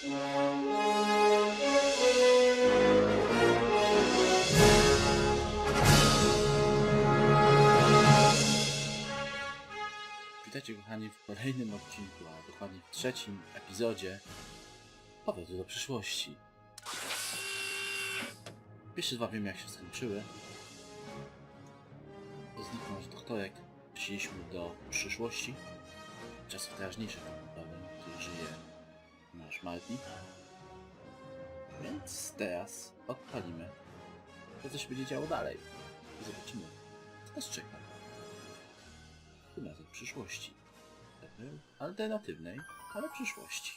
Witajcie kochani w kolejnym odcinku, a dokładnie w trzecim epizodzie Powrotu do przyszłości. Pierwsze dwa wiemy jak się skończyły. Zniknął nasz doktorek, wróciliśmy do przyszłości, czasów teraźniejszych, w których żyje nasz Martin. Więc teraz odpalimy to, co się będzie działo dalej. I zobaczymy, co nas czeka. Tym razem w przyszłości. Alternatywnej, ale przyszłości.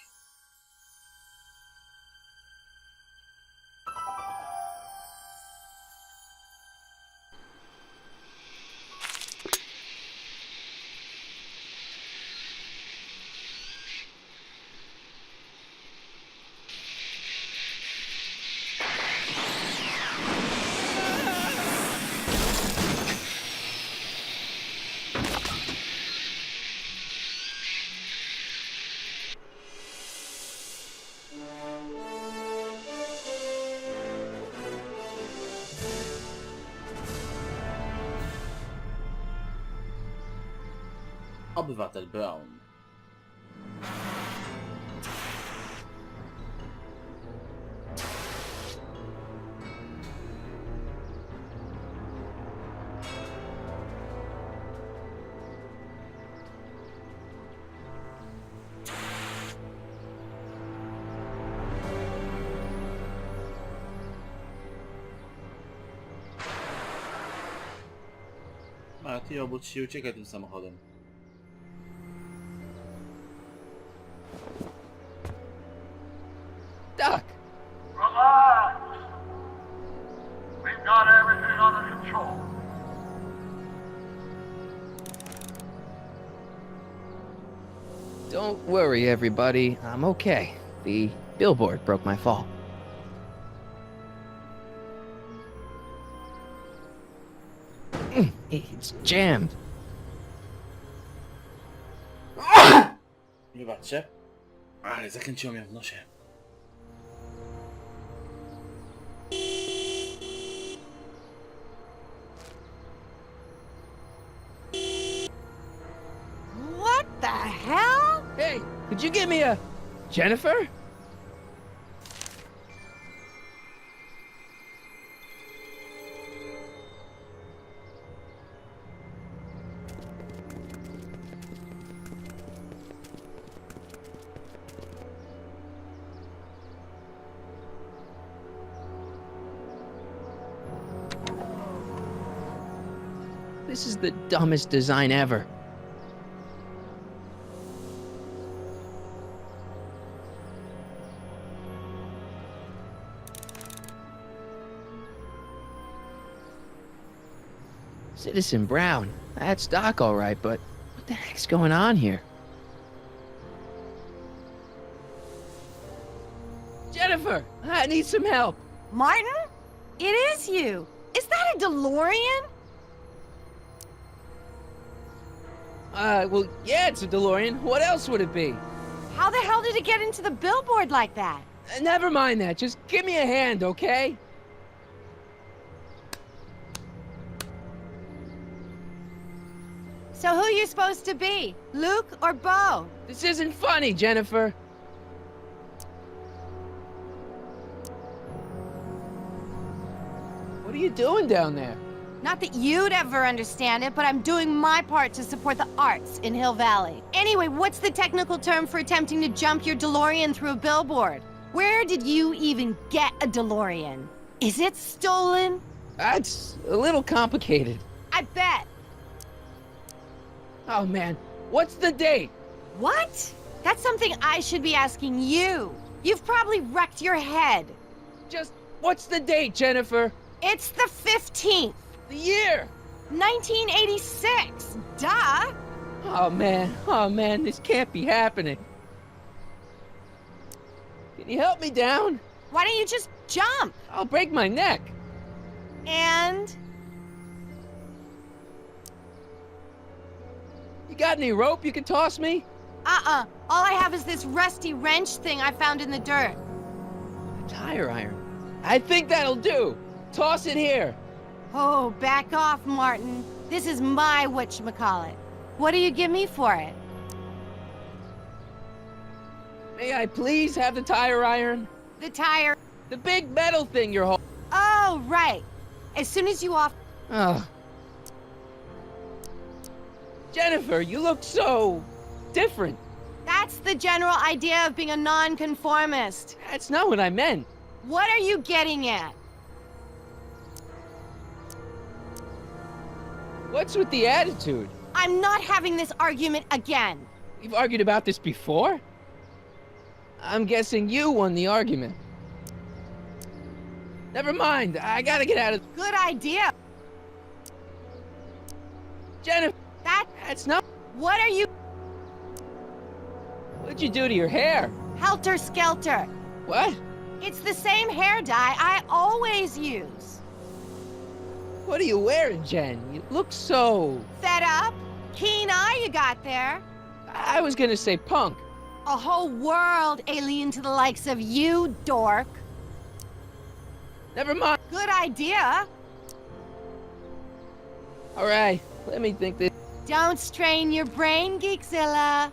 Obywatel Brown. Marty, obudź się i uciekaj tym samochodem. Doc! Relax! We've got everything under control. Don't worry, everybody. I'm okay. The billboard broke my fall. It's jammed. Wybaczcie, ale zakręciło mnie w nosie. What the hell? Hey, could you give me a... Jennifer? This is the dumbest design ever. Citizen Brown. That's Doc, all right, but what the heck's going on here? Jennifer, I need some help. Martin? It is you. Is that a DeLorean? Well, yeah, it's a DeLorean. What else would it be? How the hell did it get into the billboard like that? Never mind that. Just give me a hand, okay? So who you supposed to be? Luke or Bo? This isn't funny, Jennifer. What are you doing down there? Not that you'd ever understand it, but I'm doing my part to support the arts in Hill Valley. Anyway, what's the technical term for attempting to jump your DeLorean through a billboard? Where did you even get a DeLorean? Is it stolen? That's a little complicated. I bet. Oh, man. What's the date? What? That's something I should be asking you. You've probably wrecked your head. Just, what's the date, Jennifer? It's the 15th. The year! 1986. Duh. Oh, man, this can't be happening. Can you help me down? Why don't you just jump? I'll break my neck. And? You got any rope you can toss me? All I have is this rusty wrench thing I found in the dirt. A tire iron. I think that'll do. Toss it here. Oh, back off, Martin. This is my whatchamacallit. What do you give me for it? May I please have the tire iron? The tire... The big metal thing you're holding. Oh, right. As soon as you off... Oh. Jennifer, you look so... different. That's the general idea of being a nonconformist. That's not what I meant. What are you getting at? What's with the attitude? I'm not having this argument again. We've argued about this before? I'm guessing you won the argument. Never mind, I gotta get out of... Good idea. Jennifer, that's not... What are you... What'd you do to your hair? Helter-skelter. What? It's the same hair dye I always use. What are you wearing, Jen? You look so... Fed up? Keen eye you got there. I was gonna say punk. A whole world alien to the likes of you, dork. Never mind. Good idea. All right, let me think this... Don't strain your brain, Geekzilla.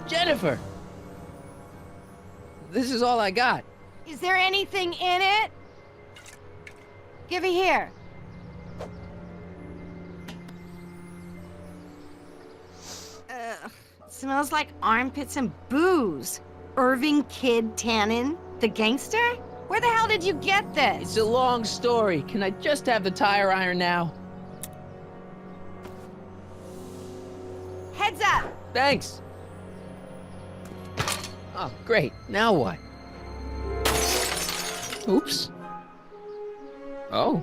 Jennifer! This is all I got. Is there anything in it? Give it here. Smells like armpits and booze. Irving Kid Tannen, the gangster? Where the hell did you get this? It's a long story. Can I just have the tire iron now? Heads up! Thanks. Oh, great. Now what? Oops. Oh.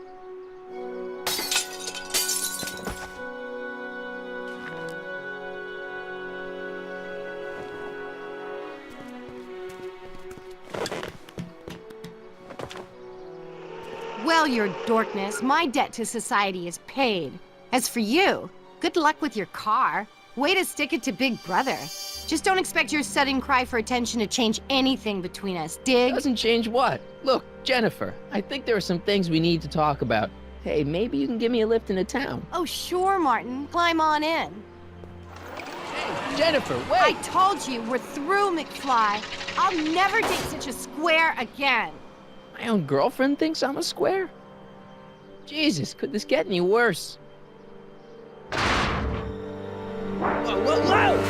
Well, your dorkness, my debt to society is paid. As for you, good luck with your car. Way to stick it to Big Brother. Just don't expect your sudden cry for attention to change anything between us, dig? Doesn't change what? Look, Jennifer, I think there are some things we need to talk about. Hey, maybe you can give me a lift into town. Oh, sure, Martin. Climb on in. Hey, Jennifer, wait! I told you, we're through, McFly. I'll never date such a square again. My own girlfriend thinks I'm a square? Jesus, could this get any worse? Whoa, whoa, whoa!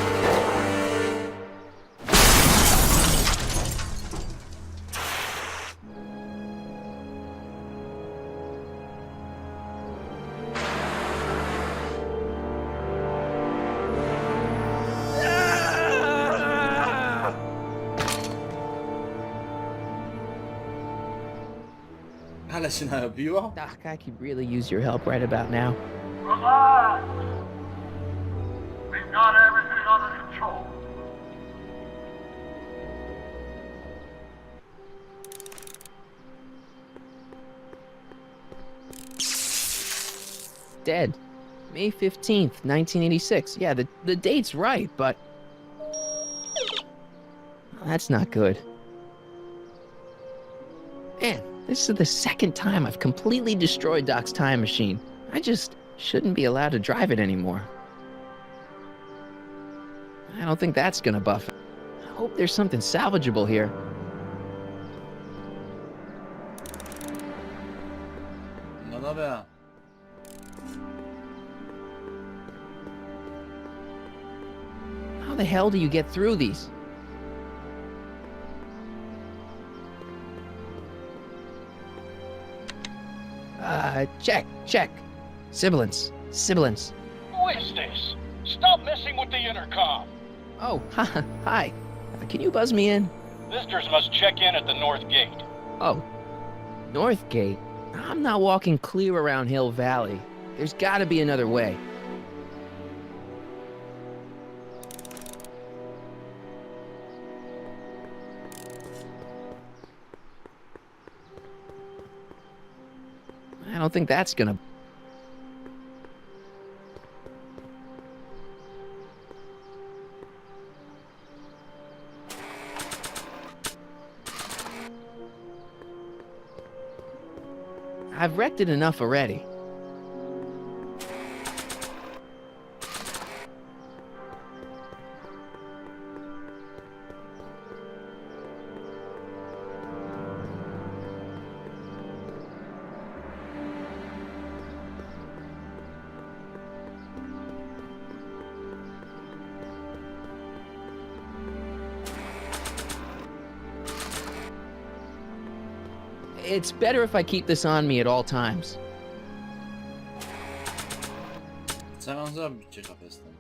Ale się narobiło? Doc, I could really use your help right about now. Relax. We've got everything under control. Dead. May 15th, 1986. Yeah, the date's right, but... That's not good. Man, this is the second time I've completely destroyed Doc's time machine. I just shouldn't be allowed to drive it anymore. I don't think that's gonna buff it. I hope there's something salvageable here. No dobra. How the hell do you get through these? Check. Sibilance. Who is this? Stop messing with the intercom. Oh, hi. Can you buzz me in? Visitors must check in at the north gate. Oh, North Gate? I'm not walking clear around Hill Valley. There's gotta be another way. I don't think that's gonna... I've wrecked it enough already. It's better if I keep this on me at all times. Co ja mam zrobić? Ciekaw jestem.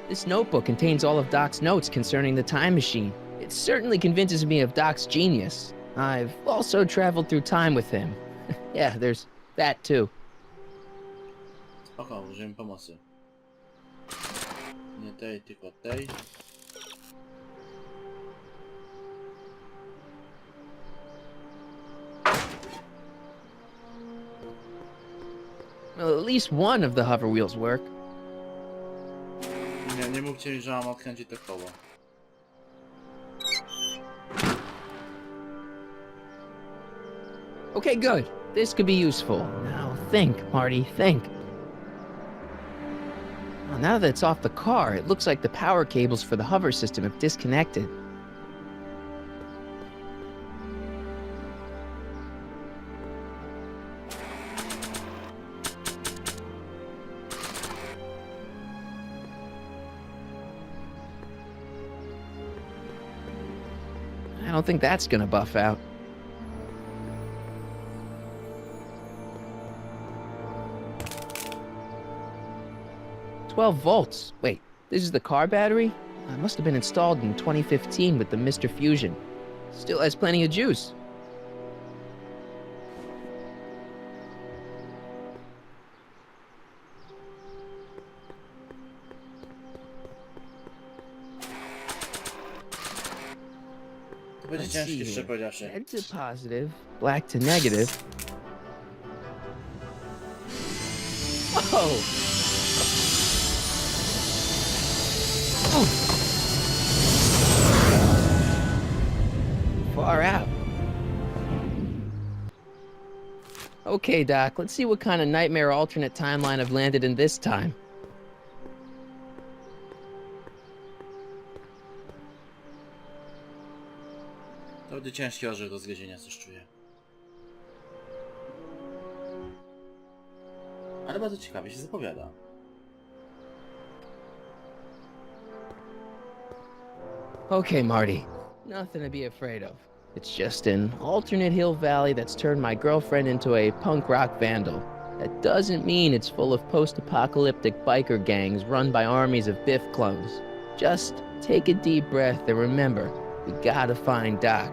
This notebook contains all of Doc's notes concerning the time machine. It certainly convinces me of Doc's genius. I've also traveled through time with him. Yeah, there's that too. Spoko, użyjemy pomocy. Nie tej, tylko tej. Well, at least one of the hover wheels work. Nie mówcie mi, że mam odkręcić to koło. Okay, good. This could be useful. Now think, Marty, think. Well, now that it's off the car, it looks like the power cables for the hover system have disconnected. I don't think that's gonna buff out. "12 volts. Wait, this is the car battery? It must have been installed in 2015 with the Mr. Fusion. Still has plenty of juice." To będzie Let's ciężkie, see szczerze here. powiedziawszy. Red to positive, black to negative. Whoa! Far out. Okay, Doc, let's see what kind of nightmare alternate timeline I've landed in this time. To będzie ciężki orzech do zgryzienia, coś czuję. Ale bardzo ciekawie się zapowiada. Okay, Marty. Nothing to be afraid of. It's just an alternate hill valley that's turned my girlfriend into a punk rock vandal. That doesn't mean it's full of post-apocalyptic biker gangs run by armies of Biff clones. Just take a deep breath and remember, we gotta find Doc.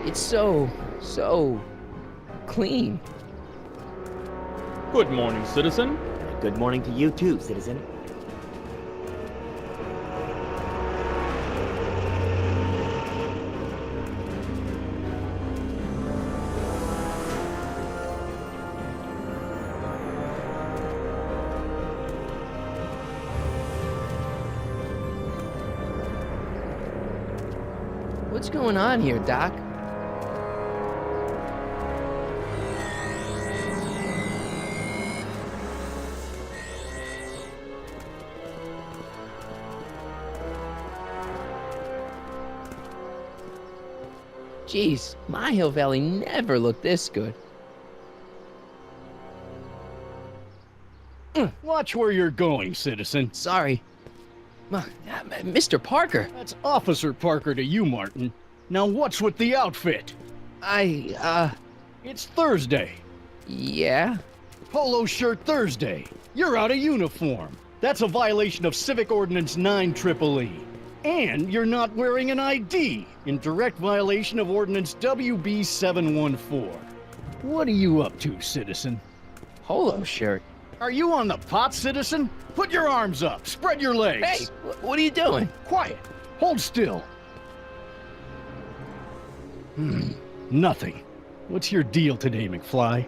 It's so clean. Good morning, citizen. Good morning to you too, citizen. What's going on here, Doc? Geez, my Hill Valley never looked this good. Watch where you're going, citizen. Sorry. Mr. Parker, That's Officer Parker to you, Martin. Now what's with the outfit? It's Thursday. Yeah? Polo shirt Thursday. You're out of uniform. That's a violation of Civic Ordinance 9EEE. And you're not wearing an ID, in direct violation of Ordinance WB 714. What are you up to, citizen? Polo shirt. Are you on the pot, citizen? Put your arms up. Spread your legs. Hey, what are you doing? Quiet. Hold still. Nothing. What's your deal today, McFly?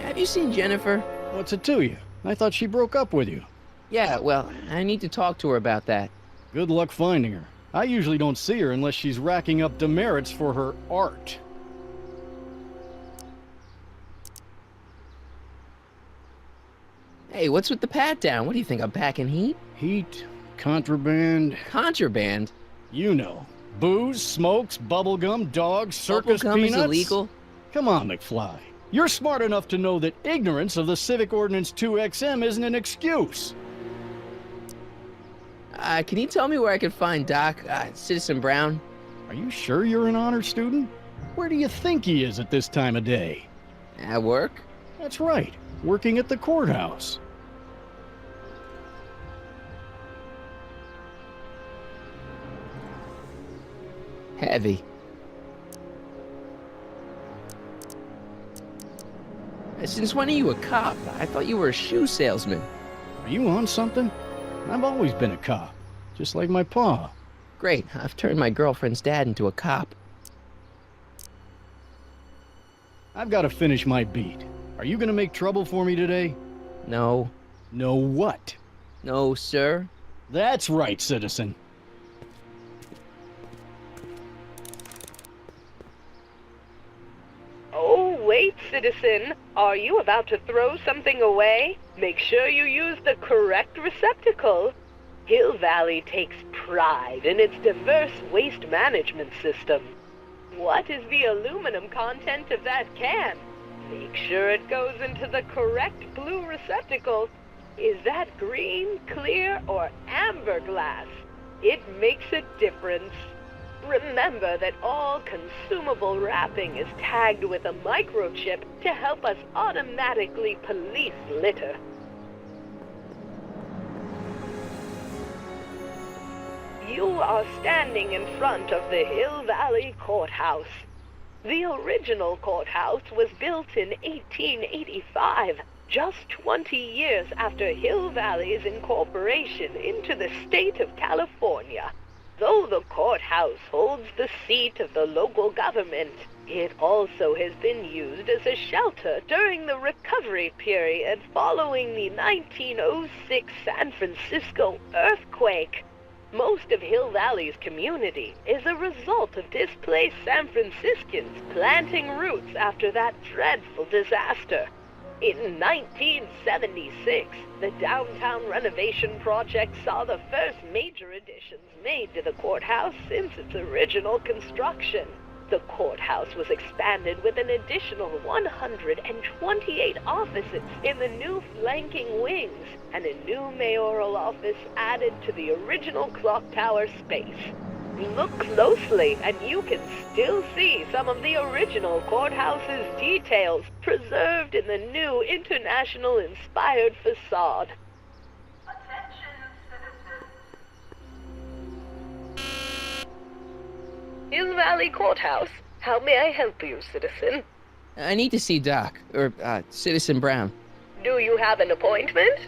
Have you seen Jennifer? What's it to you? I thought she broke up with you. Yeah, well, I need to talk to her about that. Good luck finding her. I usually don't see her unless she's racking up demerits for her art. Hey, what's with the pat down? What do you think, I'm packing heat? Heat, contraband, Contraband? you know. Booze, smokes, bubblegum, dogs, circus Bubblegum peanuts. is illegal? Come on, McFly. You're smart enough to know that ignorance of the Civic Ordinance 2XM isn't an excuse. Can you tell me where I can find Doc, Citizen Brown? Are you sure you're an honor student? Where do you think he is at this time of day? At work? That's right, working at the courthouse. Heavy. Since when are you a cop? I thought you were a shoe salesman. Are you on something? I've always been a cop, just like my pa. Great, I've turned my girlfriend's dad into a cop. I've got to finish my beat. Are you gonna make trouble for me today? No. No what? No, sir. That's right, citizen. Oh, wait, citizen. Are you about to throw something away? Make sure you use the correct receptacle. Hill Valley takes pride in its diverse waste management system. What is the aluminum content of that can? Make sure it goes into the correct blue receptacle. Is that green, clear, or amber glass? It makes a difference. Remember that all consumable wrapping is tagged with a microchip to help us automatically police litter. You are standing in front of the Hill Valley Courthouse. The original courthouse was built in 1885, just 20 years after Hill Valley's incorporation into the state of California. Though the courthouse holds the seat of the local government, it also has been used as a shelter during the recovery period following the 1906 San Francisco earthquake. Most of Hill Valley's community is a result of displaced San Franciscans planting roots after that dreadful disaster. In 1976, the downtown renovation project saw the first major additions made to the courthouse since its original construction. The courthouse was expanded with an additional 128 offices in the new flanking wings, and a new mayoral office added to the original clock tower space. Look closely, and you can still see some of the original courthouse's details preserved in the new international-inspired facade. Attention, citizens. Hill Valley Courthouse. How may I help you, citizen? I need to see Doc, or, Citizen Brown. Do you have an appointment?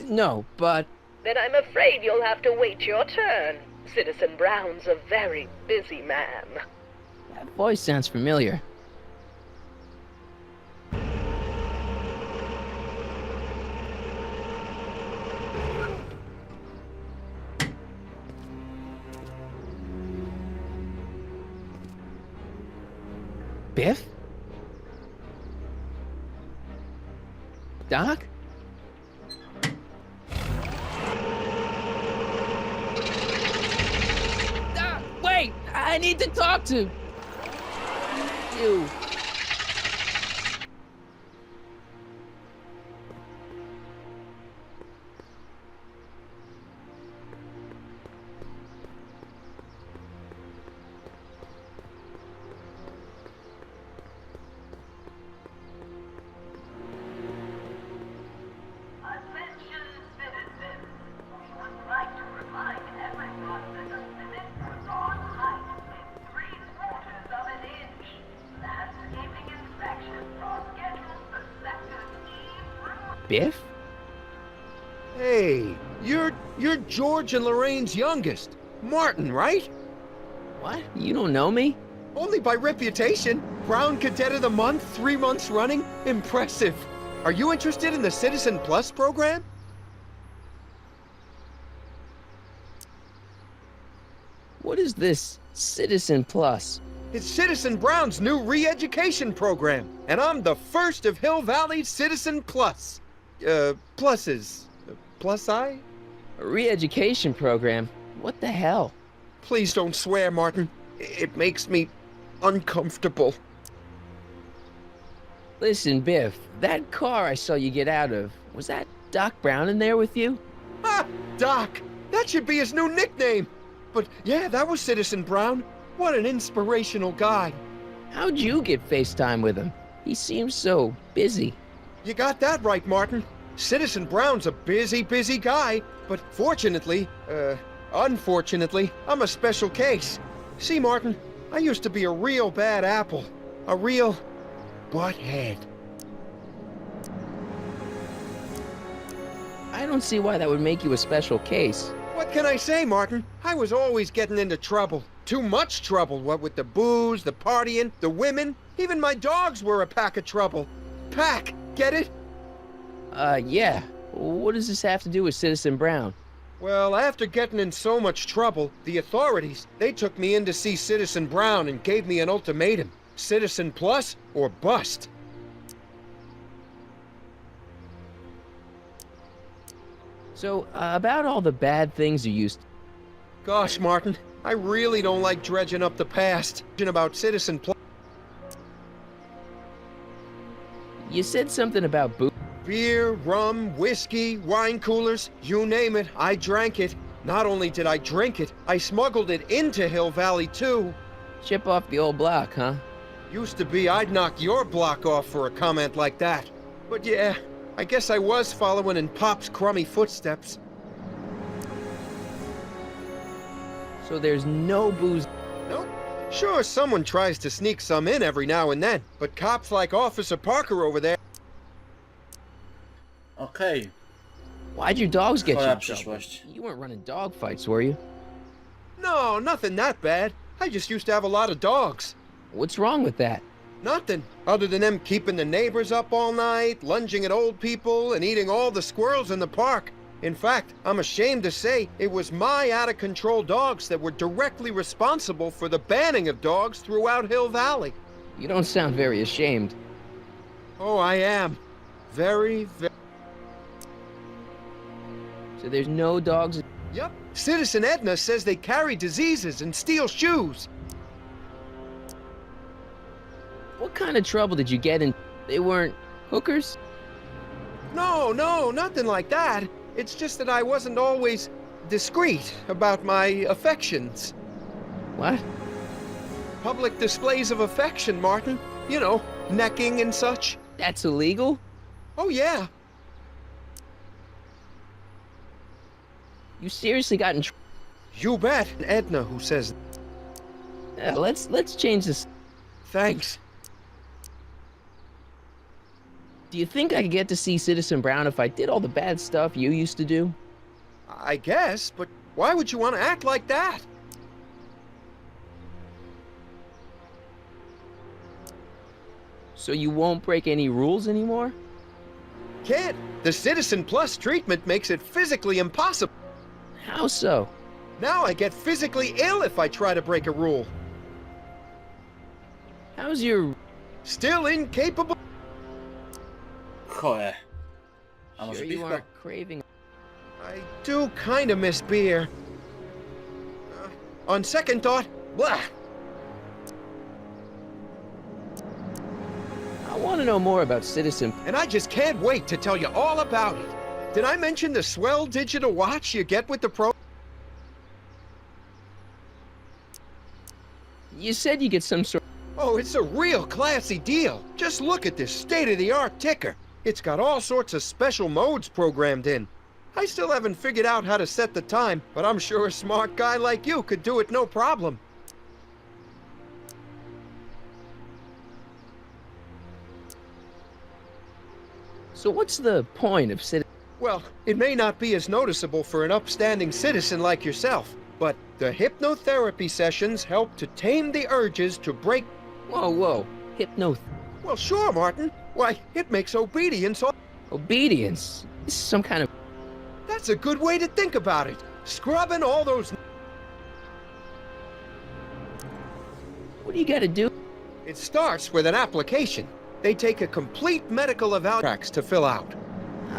No, but... Then I'm afraid you'll have to wait your turn. Citizen Brown's a very busy man. That voice sounds familiar. Biff? Doc? I need to talk to you. Attention citizens. We would like to remind everyone that the limit for lawn height is 3/4 of an inch. Landscaping inspections are scheduled for sectors E through Biff? Hey, you're George and Lorraine's youngest. Martin, right? What? You don't know me? Only by reputation. Brown Cadet of the Month, 3 months running. Impressive. Are you interested in the Citizen Plus program? What is this Citizen Plus? It's Citizen Brown's new re-education program, and I'm the first of Hill Valley's Citizen Plus. Pluses. Plus I? A re-education program? What the hell? Please don't swear, Martin. It makes me uncomfortable. Listen, Biff, that car I saw you get out of, was that Doc Brown in there with you? Ah, Doc! That should be his new nickname! But yeah, that was Citizen Brown. What an inspirational guy. How'd you get FaceTime with him? He seems so busy. You got that right, Martin. Citizen Brown's a busy guy, but unfortunately, I'm a special case. See, Martin, I used to be a real bad apple. A real butthead. I don't see why that would make you a special case. What can I say, Martin? I was always getting into trouble. Too much trouble, what with the booze, the partying, the women. Even my dogs were a pack of trouble. Pack, get it? Yeah. What does this have to do with Citizen Brown? Well, after getting in so much trouble, the authorities, they took me in to see Citizen Brown and gave me an ultimatum. Citizen Plus or bust. So, about all the bad things you used to... Gosh, Martin, I really don't like dredging up the past. About Citizen Plus. You said something about booze. Beer, rum, whiskey, wine coolers, you name it, I drank it. Not only did I drink it, I smuggled it into Hill Valley, too. Chip off the old block, huh? Used to be I'd knock your block off for a comment like that. But yeah, I guess I was following in Pop's crummy footsteps. So there's no booze... Nope. Sure, someone tries to sneak some in every now and then, but cops like Officer Parker over there... Okej, Why'd your dogs get you twoja in trouble? przyszłość. You weren't running dog fights, were you? No, nothing that bad. I just used to have a lot of dogs. What's wrong with that? Nothing, other than them keeping the neighbors up all night, lunging at old people, and eating all the squirrels in the park. In fact, I'm ashamed to say it was my out-of-control dogs that were directly responsible for the banning of dogs throughout Hill Valley. You don't sound very ashamed. Oh, I am. Very... So there's no dogs... Yep. Citizen Edna says they carry diseases and steal shoes. What kind of trouble did you get in? They weren't hookers? No, nothing like that. It's just that I wasn't always discreet about my affections. What? Public displays of affection, Martin. You know, necking and such. That's illegal? Oh, yeah. You seriously got in trouble? You bet. Edna who says... Let's change this. Thanks. Do you think I could get to see Citizen Brown if I did all the bad stuff you used to do? I guess, but why would you want to act like that? So you won't break any rules anymore? Kid, the Citizen Plus treatment makes it physically impossible. How so? Now I get physically ill if I try to break a rule. How's your... Still incapable... Chore. A może Sure you piwko? aren't craving... I do kind of miss beer. On second thought, blah, know more about Citizen... And I just can't wait to tell you all about it. Did I mention the swell digital watch you get with the Pro? You said you get some sort... Oh, it's a real classy deal. Just look at this state-of-the-art ticker. It's got all sorts of special modes programmed in. I still haven't figured out how to set the time, but I'm sure a smart guy like you could do it no problem. So what's the point of Citizen... Well, it may not be as noticeable for an upstanding citizen like yourself, but the hypnotherapy sessions help to tame the urges to break... Whoa, whoa. Hypno... Well, sure, Martin. Why, it makes obedience all... Obedience? This is some kind of... That's a good way to think about it. Scrubbing all those... What do you gotta do? It starts with an application. They take a complete medical evaluation to fill out.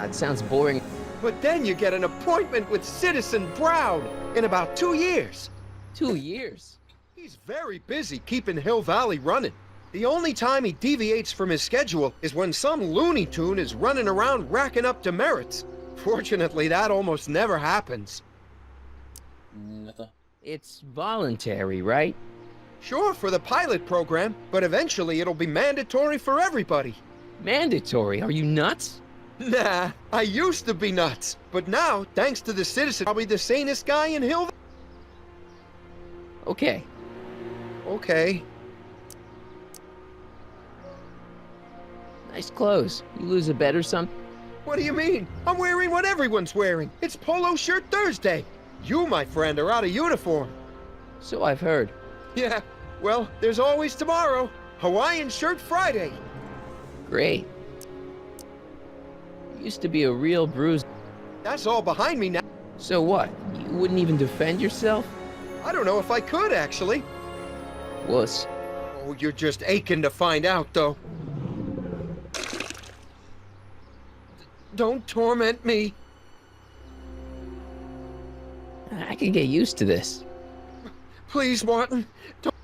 It sounds boring. But then you get an appointment with Citizen Brown in about 2 years. 2 years? He's very busy keeping Hill Valley running. The only time he deviates from his schedule is when some Looney Tune is running around racking up demerits. Fortunately, that almost never happens. It's voluntary, right? Sure, for the pilot program, but eventually it'll be mandatory for everybody. Mandatory? Are you nuts? Nah, I used to be nuts, but now, thanks to the Citizen, probably the sanest guy in Hill Valley. Okay. Okay. Nice clothes. You lose a bet or something? What do you mean? I'm wearing what everyone's wearing. It's Polo Shirt Thursday. You, my friend, are out of uniform. So I've heard. Yeah, well, there's always tomorrow. Hawaiian Shirt Friday. Great. You used to be a real bruise. That's all behind me now. So what? You wouldn't even defend yourself? I don't know if I could, actually. Wuss. Oh, you're just aching to find out, though. Don't torment me. I can get used to this. Please, Martin. Don't...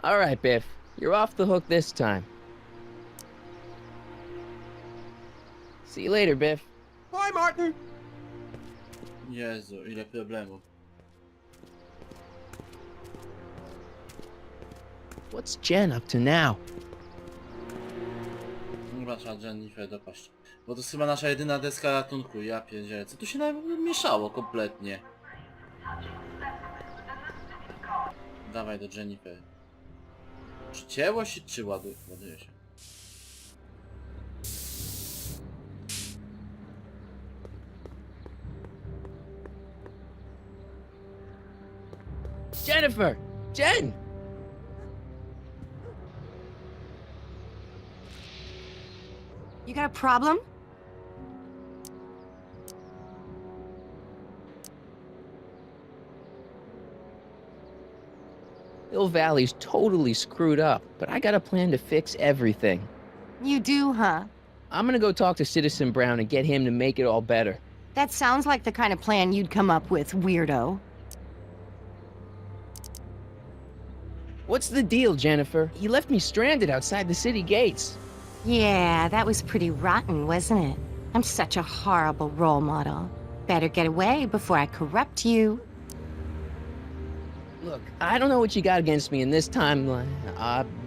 All right, Biff. You're off the hook this time. See you later, Biff. Bye, Martin. Jezu, ile problemów. What's Jen up to now? Chyba trzeba Jennifer dopaść. Bo to jest chyba nasza jedyna deska ratunku. Ja pierdzielę. Co tu się nawet mieszało kompletnie? Dawaj do Jennifer. Przycięło się czy ładuje się? Jennifer! Jen! You got a problem? Hill Valley's totally screwed up, but I got a plan to fix everything. You do, huh? I'm gonna go talk to Citizen Brown and get him to make it all better. That sounds like the kind of plan you'd come up with, weirdo. What's the deal, Jennifer? He left me stranded outside the city gates. Yeah, that was pretty rotten, wasn't it? I'm such a horrible role model. Better get away before I corrupt you. Look, I don't know what you got against me in this timeline,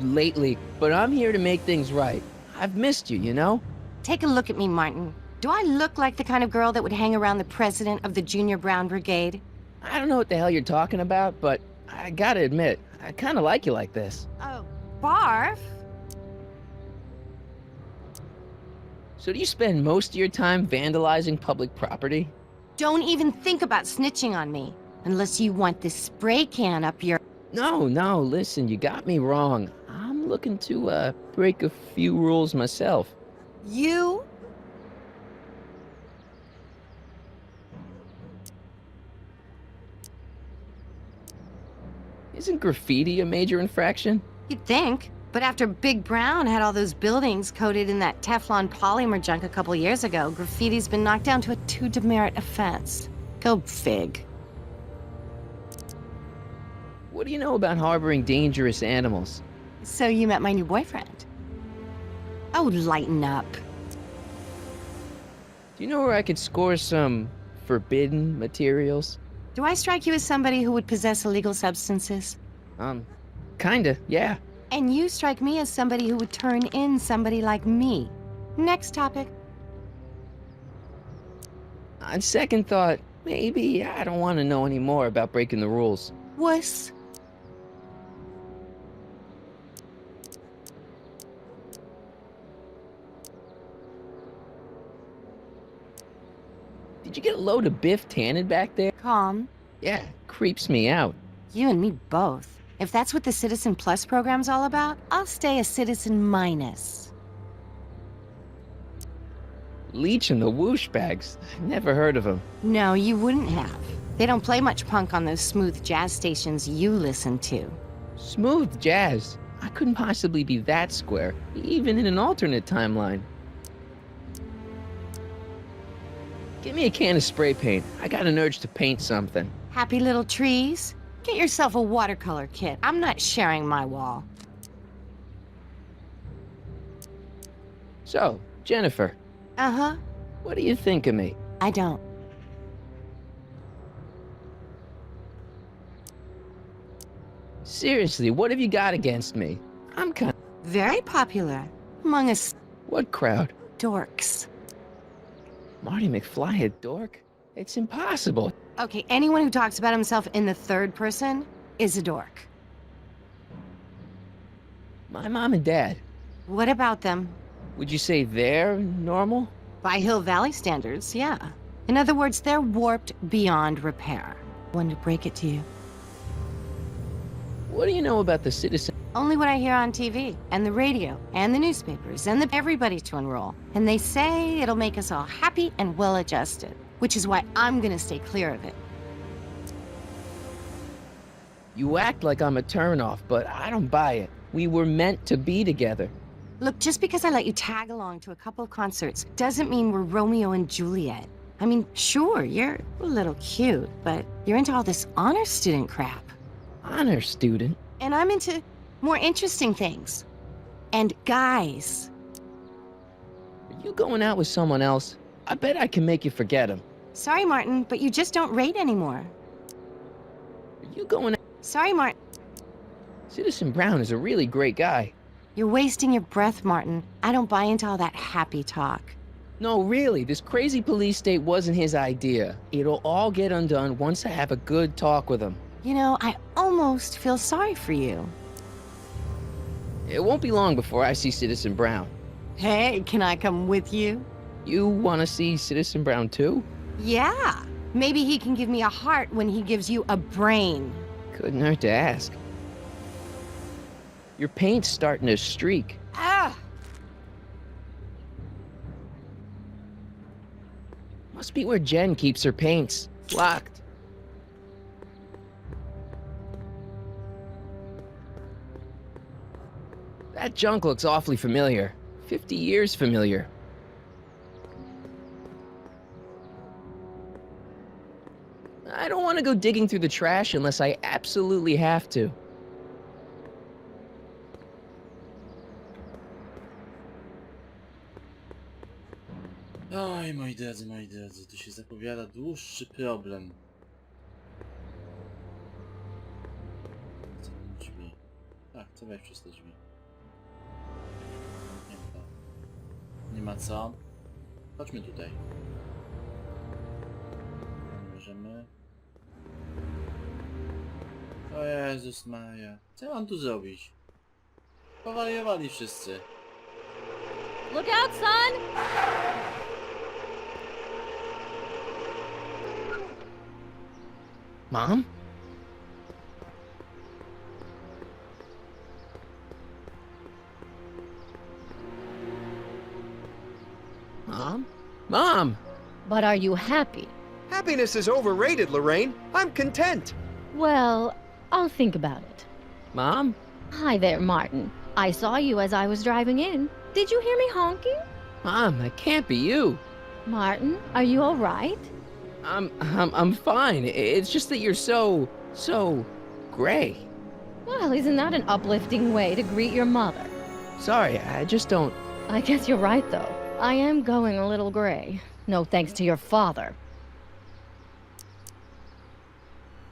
lately, but I'm here to make things right. I've missed you, you know? Take a look at me, Martin. Do I look like the kind of girl that would hang around the president of the Junior Brown Brigade? I don't know what the hell you're talking about, but I gotta admit, I kinda like you like this. Oh, barf? So do you spend most of your time vandalizing public property? Don't even think about snitching on me, unless you want this spray can up your... No, listen, you got me wrong. I'm looking to, break a few rules myself. You? Isn't graffiti a major infraction? You'd think. But after Big Brown had all those buildings coated in that Teflon polymer junk a couple years ago, graffiti's been knocked down to a 2 demerit offense. Go fig. What do you know about harboring dangerous animals? So you met my new boyfriend? Oh, lighten up. Do you know where I could score some forbidden materials? Do I strike you as somebody who would possess illegal substances? Kinda, yeah. And you strike me as somebody who would turn in somebody like me. Next topic. On second thought, maybe I don't want to know any more about breaking the rules. Wuss. Did you get a load of Biff Tannen back there? Calm. Yeah, creeps me out. You and me both. If that's what the Citizen Plus program's all about, I'll stay a Citizen Minus. Leech and the Whoosh Bags. Never heard of them. No, you wouldn't have. They don't play much punk on those smooth jazz stations you listen to. Smooth jazz. I couldn't possibly be that square, even in an alternate timeline. Give me a can of spray paint. I got an urge to paint something. Happy little trees? Get yourself a watercolor kit. I'm not sharing my wall. So, Jennifer, Uh-huh. what do you think of me? I don't. Seriously, what have you got against me? I'm kind of... Very popular among us What crowd? dorks. Marty McFly a dork? It's impossible. Okay, anyone who talks about himself in the third person is a dork. My mom and dad, What about them? would you say they're normal? By Hill Valley standards, yeah. In other words, they're warped beyond repair. Wanted to break it to you. What do you know about the citizen? Only what I hear on TV, and the radio, and the newspapers, and everybody to enroll. And they say it'll make us all happy and well-adjusted, which is why I'm gonna stay clear of it. You act like I'm a turnoff, but I don't buy it. We were meant to be together. Look, just because I let you tag along to a couple of concerts doesn't mean we're Romeo and Juliet. I mean, sure, you're a little cute, but you're into all this honor student crap. Honor student? And I'm into more interesting things. And guys. Are you going out with someone else? I bet I can make you forget him. Sorry, Martin, but you just don't rate anymore. Are you going out? Sorry, Martin. Citizen Brown is a really great guy. You're wasting your breath, Martin. I don't buy into all that happy talk. No, really, this crazy police state wasn't his idea. It'll all get undone once I have a good talk with him. You know, I almost feel sorry for you. It won't be long before I see Citizen Brown. Hey, can I come with you? You want to see Citizen Brown too? Yeah. Maybe he can give me a heart when he gives you a brain. Couldn't hurt to ask. Your paint's starting to streak. Ah! Must be where Jen keeps her paints. Locked. That junk looks awfully familiar. 50 years familiar. I don't want to go digging through the trash unless I absolutely have to. Oj, moi drodzy, tu się zapowiada dłuższy problem. Co drzwi? Tak, co wejść przez te drzwi? Zamknięte. Nie ma co. Chodźmy tutaj. Nie możemy. O Jezus Maria. Co ja mam tu zrobić? Powariowali wszyscy. Look out, son! Mom? Mom? Mom! But are you happy? Happiness is overrated, Lorraine. I'm content. Well, I'll think about it. Mom? Hi there, Martin. I saw you as I was driving in. Did you hear me honking? Mom, that can't be you. Martin, are you all right? I'm fine. It's just that you're so gray. Well, isn't that an uplifting way to greet your mother? Sorry, I just don't I guess you're right, though. I am going a little gray. No thanks to your father.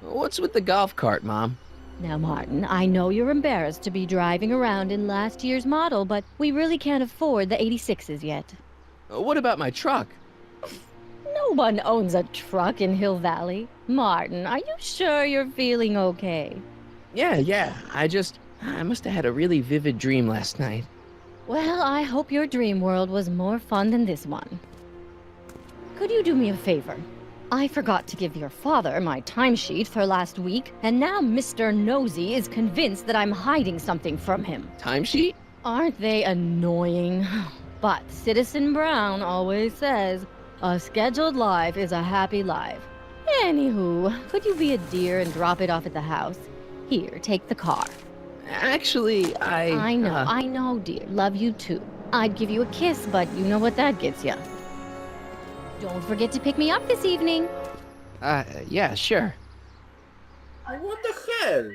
What's with the golf cart, Mom? Now, Martin, I know you're embarrassed to be driving around in last year's model, but we really can't afford the 86s yet. What about my truck? No one owns a truck in Hill Valley. Martin, are you sure you're feeling okay? Yeah. I must have had a really vivid dream last night. Well, I hope your dream world was more fun than this one. Could you do me a favor? I forgot to give your father my timesheet for last week, and now Mr. Nosy is convinced that I'm hiding something from him. Timesheet? Aren't they annoying? But Citizen Brown always says, a scheduled life is a happy life. Anywho, could you be a dear and drop it off at the house? Here, take the car. Actually, I know, dear. Love you too. I'd give you a kiss, but you know what that gets ya. Don't forget to pick me up this evening. Yeah, sure. What the hell?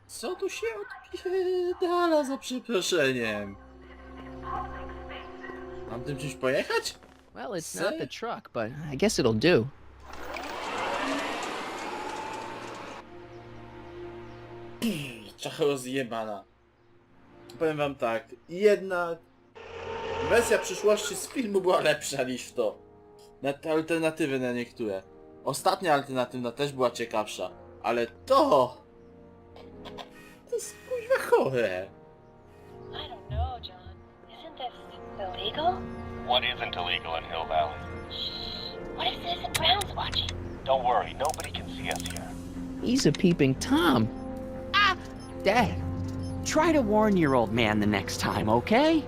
Co tu się odpierdala za przeproszeniem? Mam tym czymś pojechać? Well, it's not the truck, but I guess it'll do. Czacha rozjebana. Powiem wam tak, jednak wersja przyszłości z filmu była lepsza niż to. Na te alternatywy na niektóre. Ostatnia alternatywna też była ciekawsza, ale to jest kuźwa chore. I don't know, John. Isn't this illegal? What isn't illegal in Hill Valley? What if Citizen Brown's watching? Don't worry, nobody can see us here. He's a peeping Tom. Ah! Dad. Try to warn your old man the next time, okay?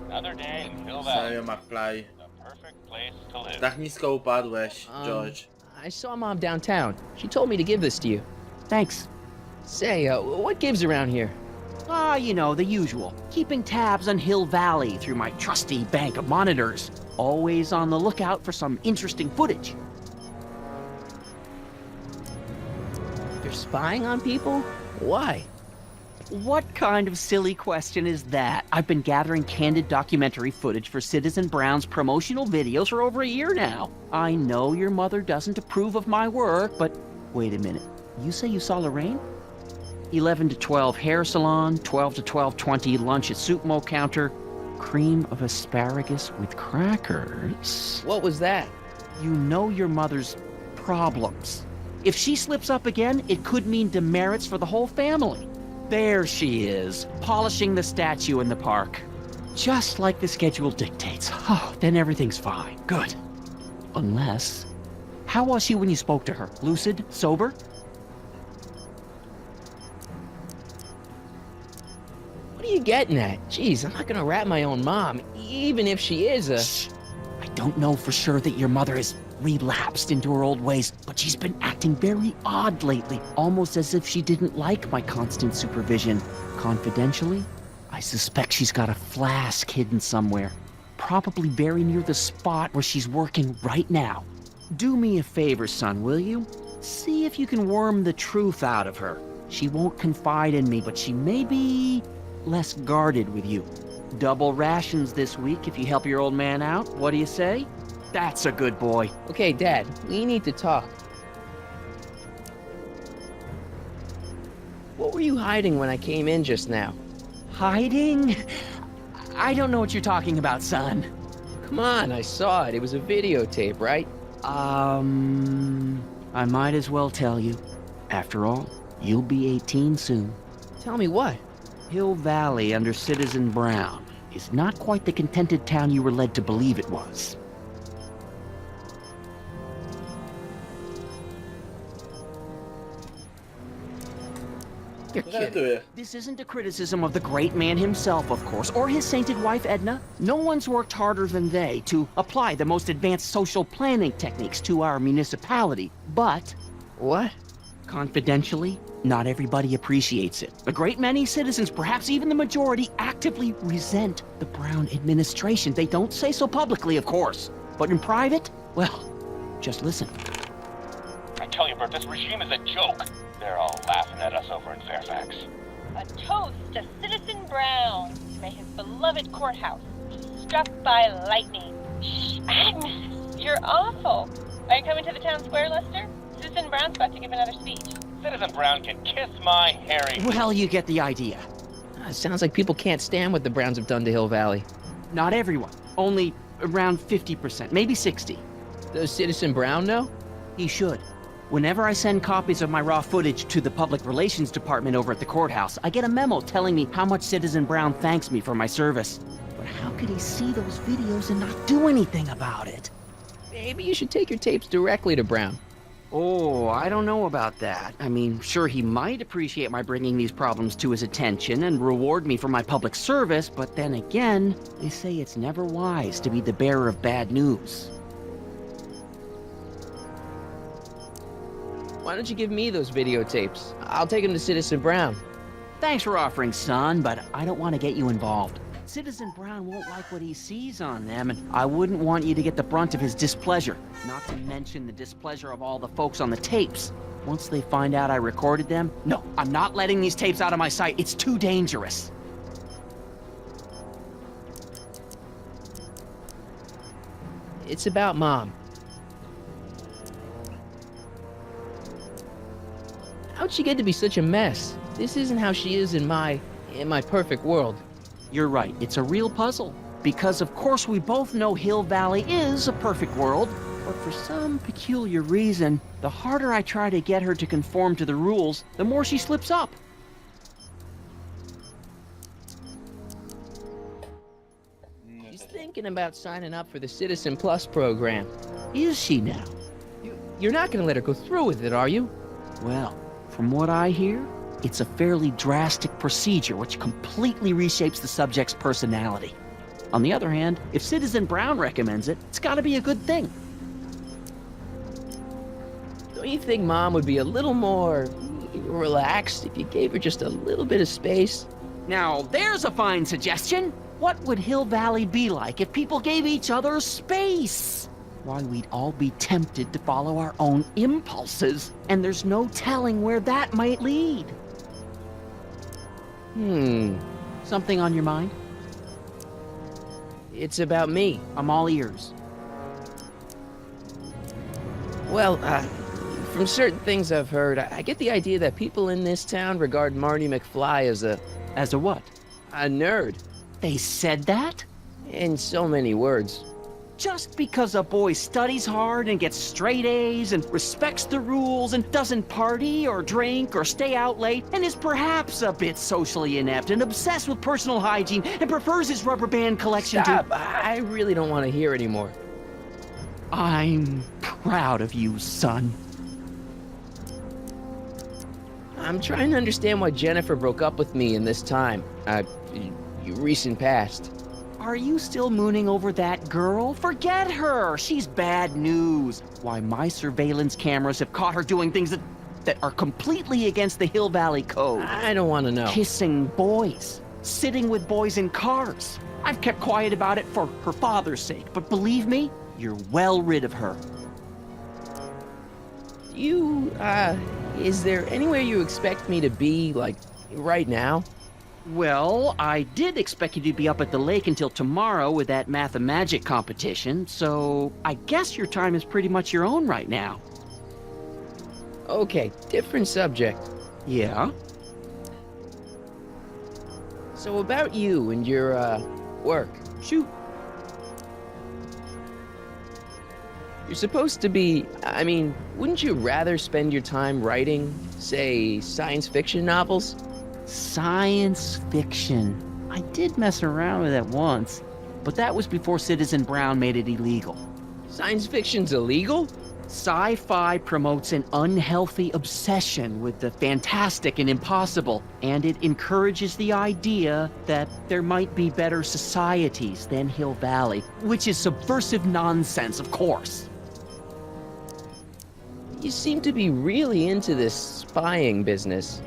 Another day in Hill Valley. Serio, McFly. The perfect place to live. Tak nisko upadłeś, George. I saw Mom downtown. She told me to give this to you. Thanks. Say, what gives around here? You know, the usual. Keeping tabs on Hill Valley through my trusty bank of monitors. Always on the lookout for some interesting footage. You're spying on people? Why? What kind of silly question is that? I've been gathering candid documentary footage for Citizen Brown's promotional videos for over a year now. I know your mother doesn't approve of my work, but wait a minute. You say you saw Lorraine? 11 to 12 hair salon, 12 to 12:20 lunch at soup mo counter, cream of asparagus with crackers. What was that? You know your mother's problems. If she slips up again, it could mean demerits for the whole family. There she is, polishing the statue in the park. Just like the schedule dictates. Oh, then everything's fine. Good. Unless... How was she when you spoke to her? Lucid? Sober? What are you getting at? Jeez, I'm not gonna rat my own mom, even if she is a... Shh. I don't know for sure that your mother has relapsed into her old ways, but she's been acting very odd lately, almost as if she didn't like my constant supervision. Confidentially, I suspect she's got a flask hidden somewhere, probably very near the spot where she's working right now. Do me a favor, son, will you? See if you can worm the truth out of her. She won't confide in me, but she may be less guarded with you. Double rations this week if you help your old man out. What do you say? That's a good boy. Okay, Dad, we need to talk. What were you hiding when I came in just now? Hiding? I don't know what you're talking about, son. Come on, I saw it. It was a videotape, right? I might as well tell you. After all, you'll be 18 soon. Tell me what? Hill Valley under Citizen Brown is not quite the contented town you were led to believe it was. You're kidding. This isn't a criticism of the great man himself, of course, or his sainted wife, Edna. No one's worked harder than they to apply the most advanced social planning techniques to our municipality, but... What? Confidentially, not everybody appreciates it. A great many citizens, perhaps even the majority, actively resent the Brown administration. They don't say so publicly, of course. But in private, well, just listen. I tell you, Bert, this regime is a joke. They're all laughing at us over in Fairfax. A toast to Citizen Brown. may his beloved courthouse be struck by lightning. Shh, Agnes, you're awful. Are you coming to the town square, Lester? Citizen Brown's about to give another speech. Citizen Brown can kiss my hairy. Well, you get the idea. Sounds like people can't stand what the Browns have done to Hill Valley. Not everyone. Only around 50%, maybe 60. Does Citizen Brown know? He should. Whenever I send copies of my raw footage to the public relations department over at the courthouse, I get a memo telling me how much Citizen Brown thanks me for my service. But how could he see those videos and not do anything about it? Maybe you should take your tapes directly to Brown. Oh, I don't know about that. I mean, sure, he might appreciate my bringing these problems to his attention and reward me for my public service, but then again, they say it's never wise to be the bearer of bad news. Why don't you give me those videotapes? I'll take them to Citizen Brown. Thanks for offering, son, but I don't want to get you involved. Citizen Brown won't like what he sees on them, and I wouldn't want you to get the brunt of his displeasure, not to mention the displeasure of all the folks on the tapes. Once they find out I recorded them, no, I'm not letting these tapes out of my sight. It's too dangerous. It's about Mom. How'd she get to be such a mess? This isn't how she is in my perfect world. You're right, it's a real puzzle. Because of course we both know Hill Valley is a perfect world, but for some peculiar reason, the harder I try to get her to conform to the rules, the more she slips up. She's thinking about signing up for the Citizen Plus program. Is she now? You're not gonna let her go through with it, are you? Well, from what I hear, it's a fairly drastic procedure which completely reshapes the subject's personality. On the other hand, if Citizen Brown recommends it, it's gotta be a good thing. Don't you think Mom would be a little more relaxed if you gave her just a little bit of space? Now, there's a fine suggestion. What would Hill Valley be like if people gave each other space? Why, we'd all be tempted to follow our own impulses, and there's no telling where that might lead. Something on your mind? It's about me. I'm all ears. Well, from certain things I've heard, I get the idea that people in this town regard Marty McFly as a... As a what? A nerd. They said that? In so many words. Just because a boy studies hard and gets straight A's and respects the rules and doesn't party or drink or stay out late and is perhaps a bit socially inept and obsessed with personal hygiene and prefers his rubber band collection Stop. I really don't want to hear anymore. I'm proud of you, son. I'm trying to understand why Jennifer broke up with me in this time. Recent past. Are you still mooning over that girl? Forget her! She's bad news. Why, my surveillance cameras have caught her doing things that are completely against the Hill Valley Code. I don't want to know. Kissing boys. Sitting with boys in cars. I've kept quiet about it for her father's sake, but believe me, you're well rid of her. Is there anywhere you expect me to be, like, right now? Well, I did expect you to be up at the lake until tomorrow with that math-and-magic competition, so I guess your time is pretty much your own right now. Okay, different subject. Yeah? So about you and your, work. Shoot. You're supposed to be... I mean, wouldn't you rather spend your time writing, say, science fiction novels? Science fiction. I did mess around with that once, but that was before Citizen Brown made it illegal. Science fiction's illegal? Sci-fi promotes an unhealthy obsession with the fantastic and impossible, and it encourages the idea that there might be better societies than Hill Valley, which is subversive nonsense, of course. You seem to be really into this spying business.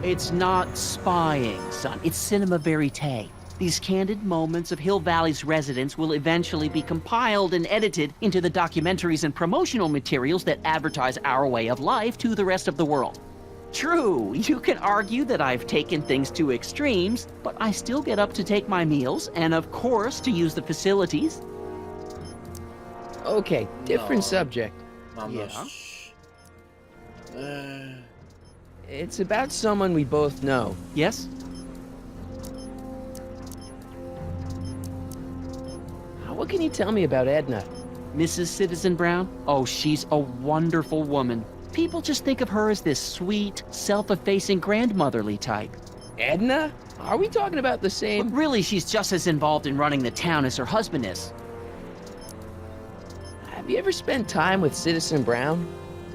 It's not spying, son. It's cinema verite. These candid moments of Hill Valley's residents will eventually be compiled and edited into the documentaries and promotional materials that advertise our way of life to the rest of the world. True, you can argue that I've taken things to extremes, but I still get up to take my meals and, of course, to use the facilities. Okay, different No. subject. Mam Yeah. dość. It's about someone we both know. Yes? What can you tell me about Edna? Mrs. Citizen Brown? Oh, she's a wonderful woman. People just think of her as this sweet, self-effacing grandmotherly type. Edna? Are we talking about the But same? really, she's just as involved in running the town as her husband is. Have you ever spent time with Citizen Brown?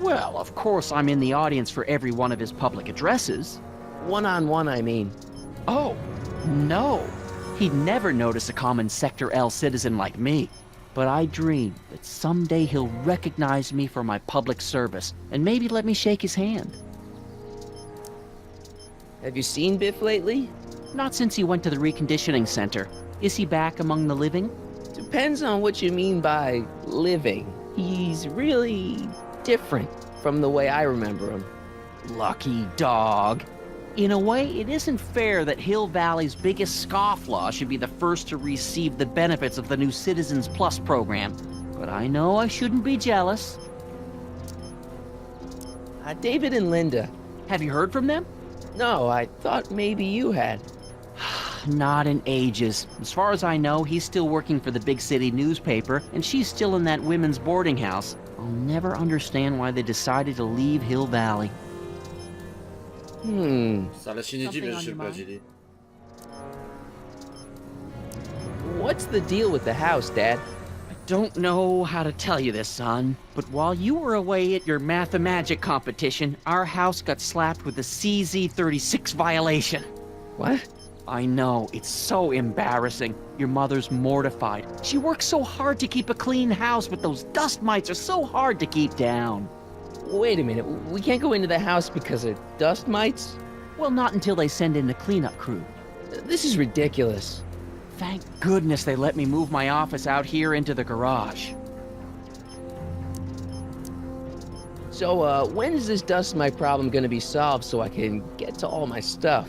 Well, of course, I'm in the audience for every one of his public addresses. One-on-one, I mean. Oh, no. He'd never notice a common Sector L citizen like me. But I dream that someday he'll recognize me for my public service and maybe let me shake his hand. Have you seen Biff lately? Not since he went to the reconditioning center. Is he back among the living? Depends on what you mean by living. He's really different from the way I remember him. Lucky dog. In a way, it isn't fair that Hill Valley's biggest scofflaw should be the first to receive the benefits of the new Citizens Plus program. But I know I shouldn't be jealous. David and Linda. Have you heard from them? No, I thought maybe you had. Not in ages. As far as I know, he's still working for the big city newspaper, and she's still in that women's boarding house. I'll never understand why they decided to leave Hill Valley. Wcale się nie dziwię, że się Something on your godzili. What's the deal with the house, Dad? I don't know how to tell you this, son, but while you were away at your Mathemagic competition, our house got slapped with a CZ36 violation. What? I know, it's so embarrassing. Your mother's mortified. She works so hard to keep a clean house, but those dust mites are so hard to keep down. Wait a minute, we can't go into the house because of dust mites? Well, not until they send in the cleanup crew. This is ridiculous. Thank goodness they let me move my office out here into the garage. So, when is this dust mite problem gonna be solved so I can get to all my stuff?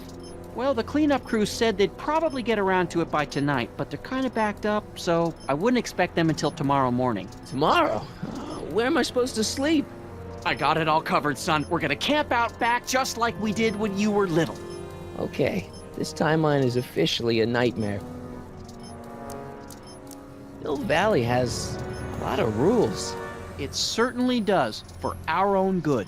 Well, the cleanup crew said they'd probably get around to it by tonight, but they're kind of backed up, so I wouldn't expect them until tomorrow morning. Tomorrow? Where am I supposed to sleep? I got it all covered, son. We're gonna camp out back just like we did when you were little. Okay, this timeline is officially a nightmare. Hill Valley has a lot of rules. It certainly does, for our own good.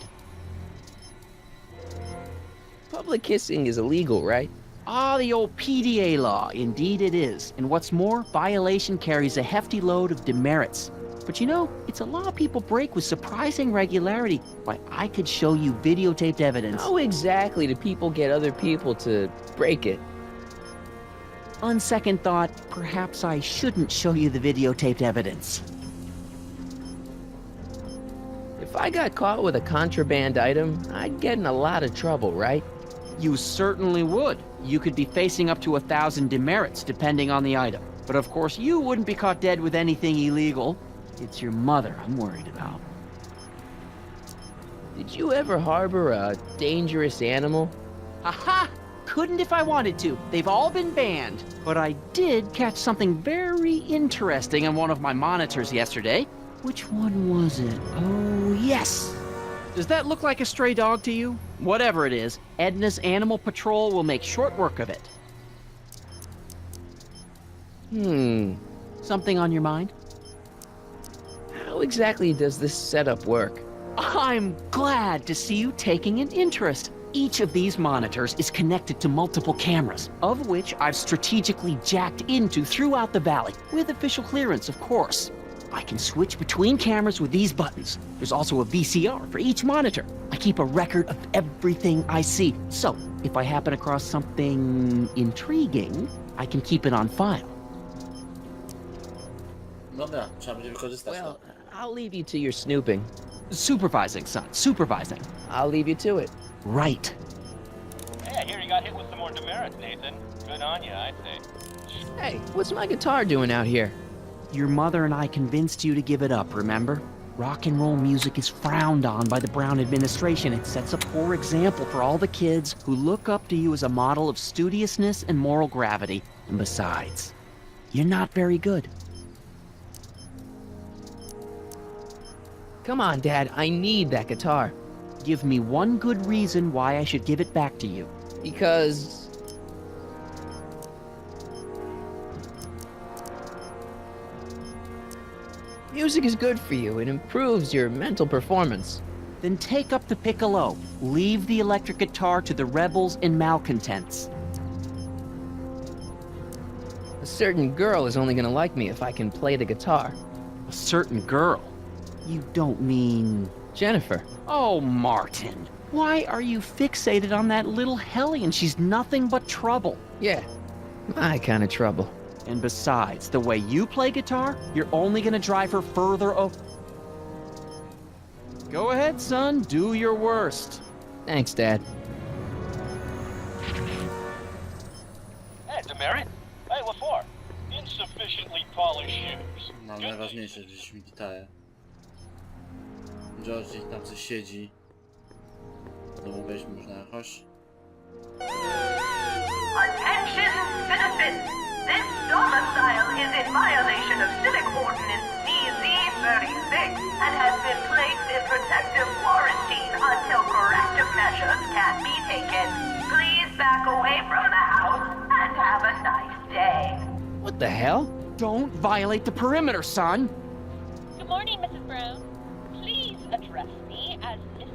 Public kissing is illegal, right? Ah, the old PDA law. Indeed it is. And what's more, violation carries a hefty load of demerits. But you know, it's a law people break with surprising regularity. Why, I could show you videotaped evidence. How exactly do people get other people to break it? On second thought, perhaps I shouldn't show you the videotaped evidence. If I got caught with a contraband item, I'd get in a lot of trouble, right? You certainly would. You could be facing up to 1,000 demerits, depending on the item. But of course, you wouldn't be caught dead with anything illegal. It's your mother I'm worried about. Did you ever harbor a dangerous animal? Aha! Couldn't if I wanted to. They've all been banned. But I did catch something very interesting on one of my monitors yesterday. Which one was it? Oh, yes! Does that look like a stray dog to you? Whatever it is, Edna's Animal Patrol will make short work of it. Something on your mind? How exactly does this setup work? I'm glad to see you taking an interest. Each of these monitors is connected to multiple cameras, of which I've strategically jacked into throughout the valley, with official clearance, of course. I can switch between cameras with these buttons. There's also a VCR for each monitor. I keep a record of everything I see, so if I happen across something intriguing, I can keep it on file. Dobra, trzeba będzie wykorzystać to. Well, I'll leave you to your snooping. Supervising, son, supervising. I'll leave you to it. Right. Hey, I hear you got hit with some more demerits, Nathan. Good on you, I say. Hey, what's my guitar doing out here? Your mother and I convinced you to give it up, remember? Rock and roll music is frowned on by the Brown administration. It sets a poor example for all the kids who look up to you as a model of studiousness and moral gravity. And besides, you're not very good. Come on, Dad, I need that guitar. Give me one good reason why I should give it back to you. Because... music is good for you. It improves your mental performance. Then take up the piccolo. Leave the electric guitar to the rebels and malcontents. A certain girl is only gonna like me if I can play the guitar. A certain girl? You don't mean... Jennifer. Oh, Martin. Why are you fixated on that little hellion? She's nothing but trouble. Yeah, my kind of trouble. And besides, the way you play guitar, you're only gonna drive her further Go ahead, son. Do your worst. Thanks, Dad. Hey, demerit. Hey, what for? Insufficiently polished shoes. No, najważniejsze, żeś mi gitarę. George gdzieś tam coś siedzi. Znowu weźmy można jakoś. Attention, citizens! This domicile is in violation of Civic Ordinance CZ-36 and has been placed in protective quarantine until corrective measures can be taken. Please back away from the house and have a nice day. What the hell? Don't violate the perimeter, son. Good morning, Mrs. Brown. Please address me as Miss...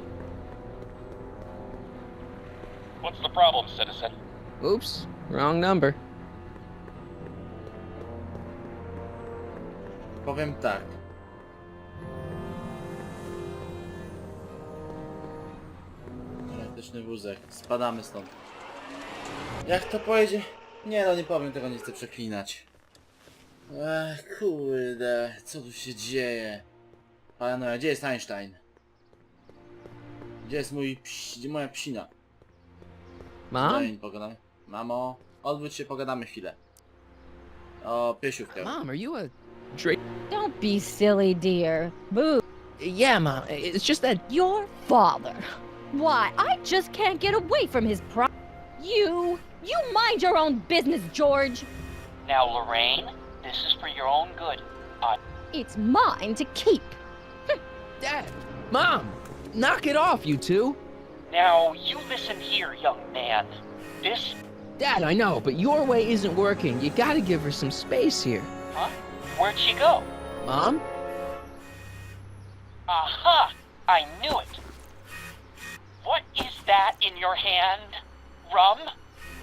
What's the problem, citizen? Oops, wrong number. Powiem tak. Elektryczny wózek. Spadamy stąd. Jak to pojedzie? Nie no, nie powiem tego, nie chcę przeklinać. Kurde, co tu się dzieje? Paranoja, gdzie jest Einstein? Gdzie jest moja psina? Mom? Pogadamy. Mamo, odwróć się, pogadamy chwilę. O, piesiówkę. Mom, are you a... Don't be silly, dear. Boo. Yeah, Mom, it's just that... Your father. Why, I just can't get away from his You mind your own business, George. Now, Lorraine, this is for your own good. It's mine to keep. Dad! Mom! Knock it off, you two! Now, you listen here, young man. This... Dad, I know, but your way isn't working. You gotta give her some space here. Huh? Where'd she go? Mom? Aha! I knew it. What is that in your hand? Rum?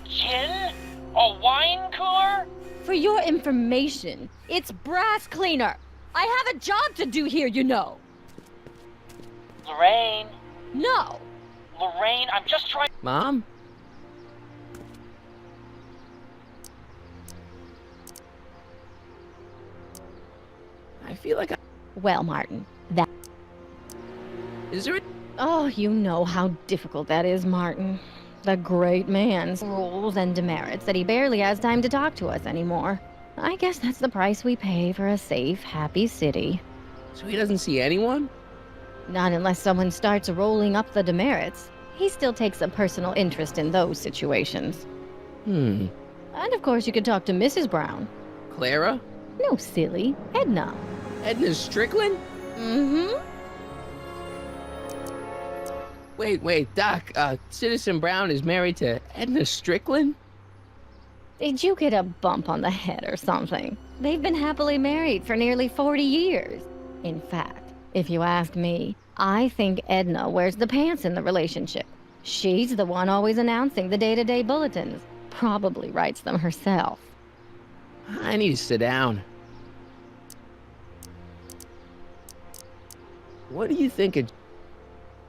Gin? A wine cooler? For your information, it's brass cleaner. I have a job to do here, you know. Lorraine? No. Lorraine, I'm just trying... Mom? I feel like I... Well, Martin, that... Is there a... Oh, you know how difficult that is, Martin. The great man's rules and demerits that he barely has time to talk to us anymore. I guess that's the price we pay for a safe, happy city. So he doesn't see anyone? Not unless someone starts rolling up the demerits. He still takes a personal interest in those situations. Hmm. And of course you could talk to Mrs. Brown. Clara? No, silly. Edna. Edna Strickland? Mm-hmm. Wait, Doc, Citizen Brown is married to Edna Strickland? Did you get a bump on the head or something? They've been happily married for nearly 40 years. In fact, if you ask me, I think Edna wears the pants in the relationship. She's the one always announcing the day-to-day bulletins. Probably writes them herself. I need to sit down. What do you think of...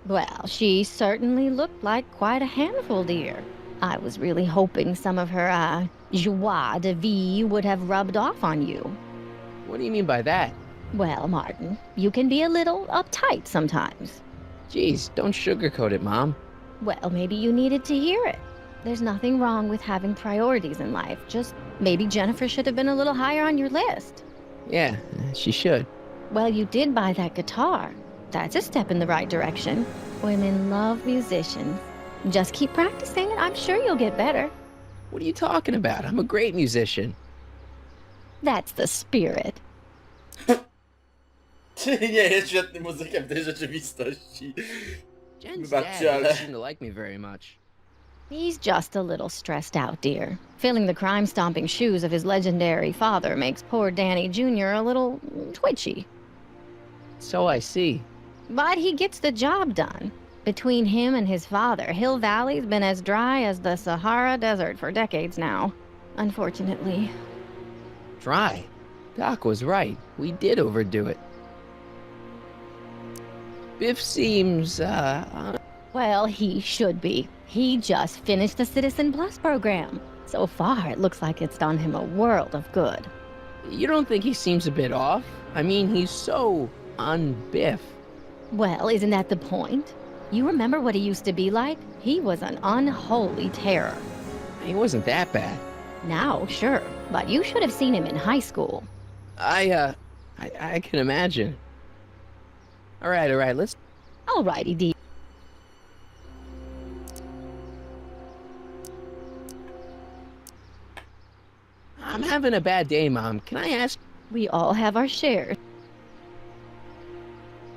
Well, she certainly looked like quite a handful, dear. I was really hoping some of her, joie de vivre would have rubbed off on you. What do you mean by that? Well, Martin, you can be a little uptight sometimes. Jeez, don't sugarcoat it, Mom. Well, maybe you needed to hear it. There's nothing wrong with having priorities in life. Just maybe Jennifer should have been a little higher on your list. Yeah, she should. Well, you did buy that guitar. That's a step in the right direction. Women love musicians. Just keep practicing and I'm sure you'll get better. What are you talking about? I'm a great musician. That's the spirit. Czyli nie jest świetnym muzykiem w tej rzeczywistości. Jen's Wybaczcie, dad ale... doesn't seem to like me very much. He's just a little stressed out, dear. Filling the crime-stomping shoes of his legendary father makes poor Danny Jr. a little twitchy. So I see. But he gets the job done. Between him and his father, Hill Valley's been as dry as the Sahara Desert for decades now. Unfortunately. Dry. Doc was right. We did overdo it. Biff seems, Well, he should be. He just finished the Citizen Plus program. So far, it looks like it's done him a world of good. You don't think he seems a bit off? I mean, he's so un-Biff. Well, isn't that the point? You remember what he used to be like? He was an unholy terror. He wasn't that bad. Now, sure, but you should have seen him in high school. I can imagine. All right, let's... Alrighty, D. I'm having a bad day, Mom. Can I ask... We all have our shares.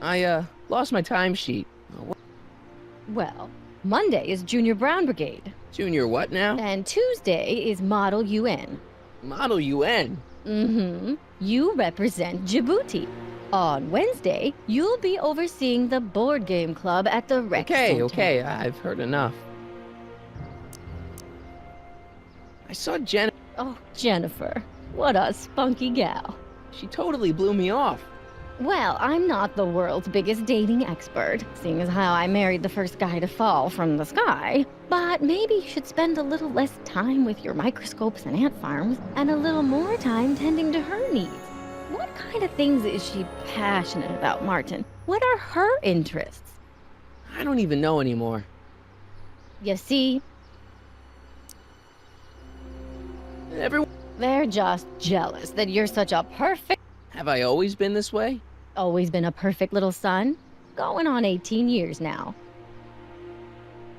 I, lost my timesheet. Well, Monday is Junior Brown Brigade. Junior what now? And Tuesday is Model UN. Model UN? Mm-hmm. You represent Djibouti. On Wednesday, you'll be overseeing the board game club at the rec center. Okay, I've heard enough. I saw Jen... Oh, Jennifer. What a spunky gal. She totally blew me off. Well, I'm not the world's biggest dating expert, seeing as how I married the first guy to fall from the sky. But maybe you should spend a little less time with your microscopes and ant farms, and a little more time tending to her needs. What kind of things is she passionate about, Martin? What are her interests? I don't even know anymore. You see? Everyone... They're just jealous that you're such a perfect... Have I always been this way? Always been a perfect little son? Going on 18 years now.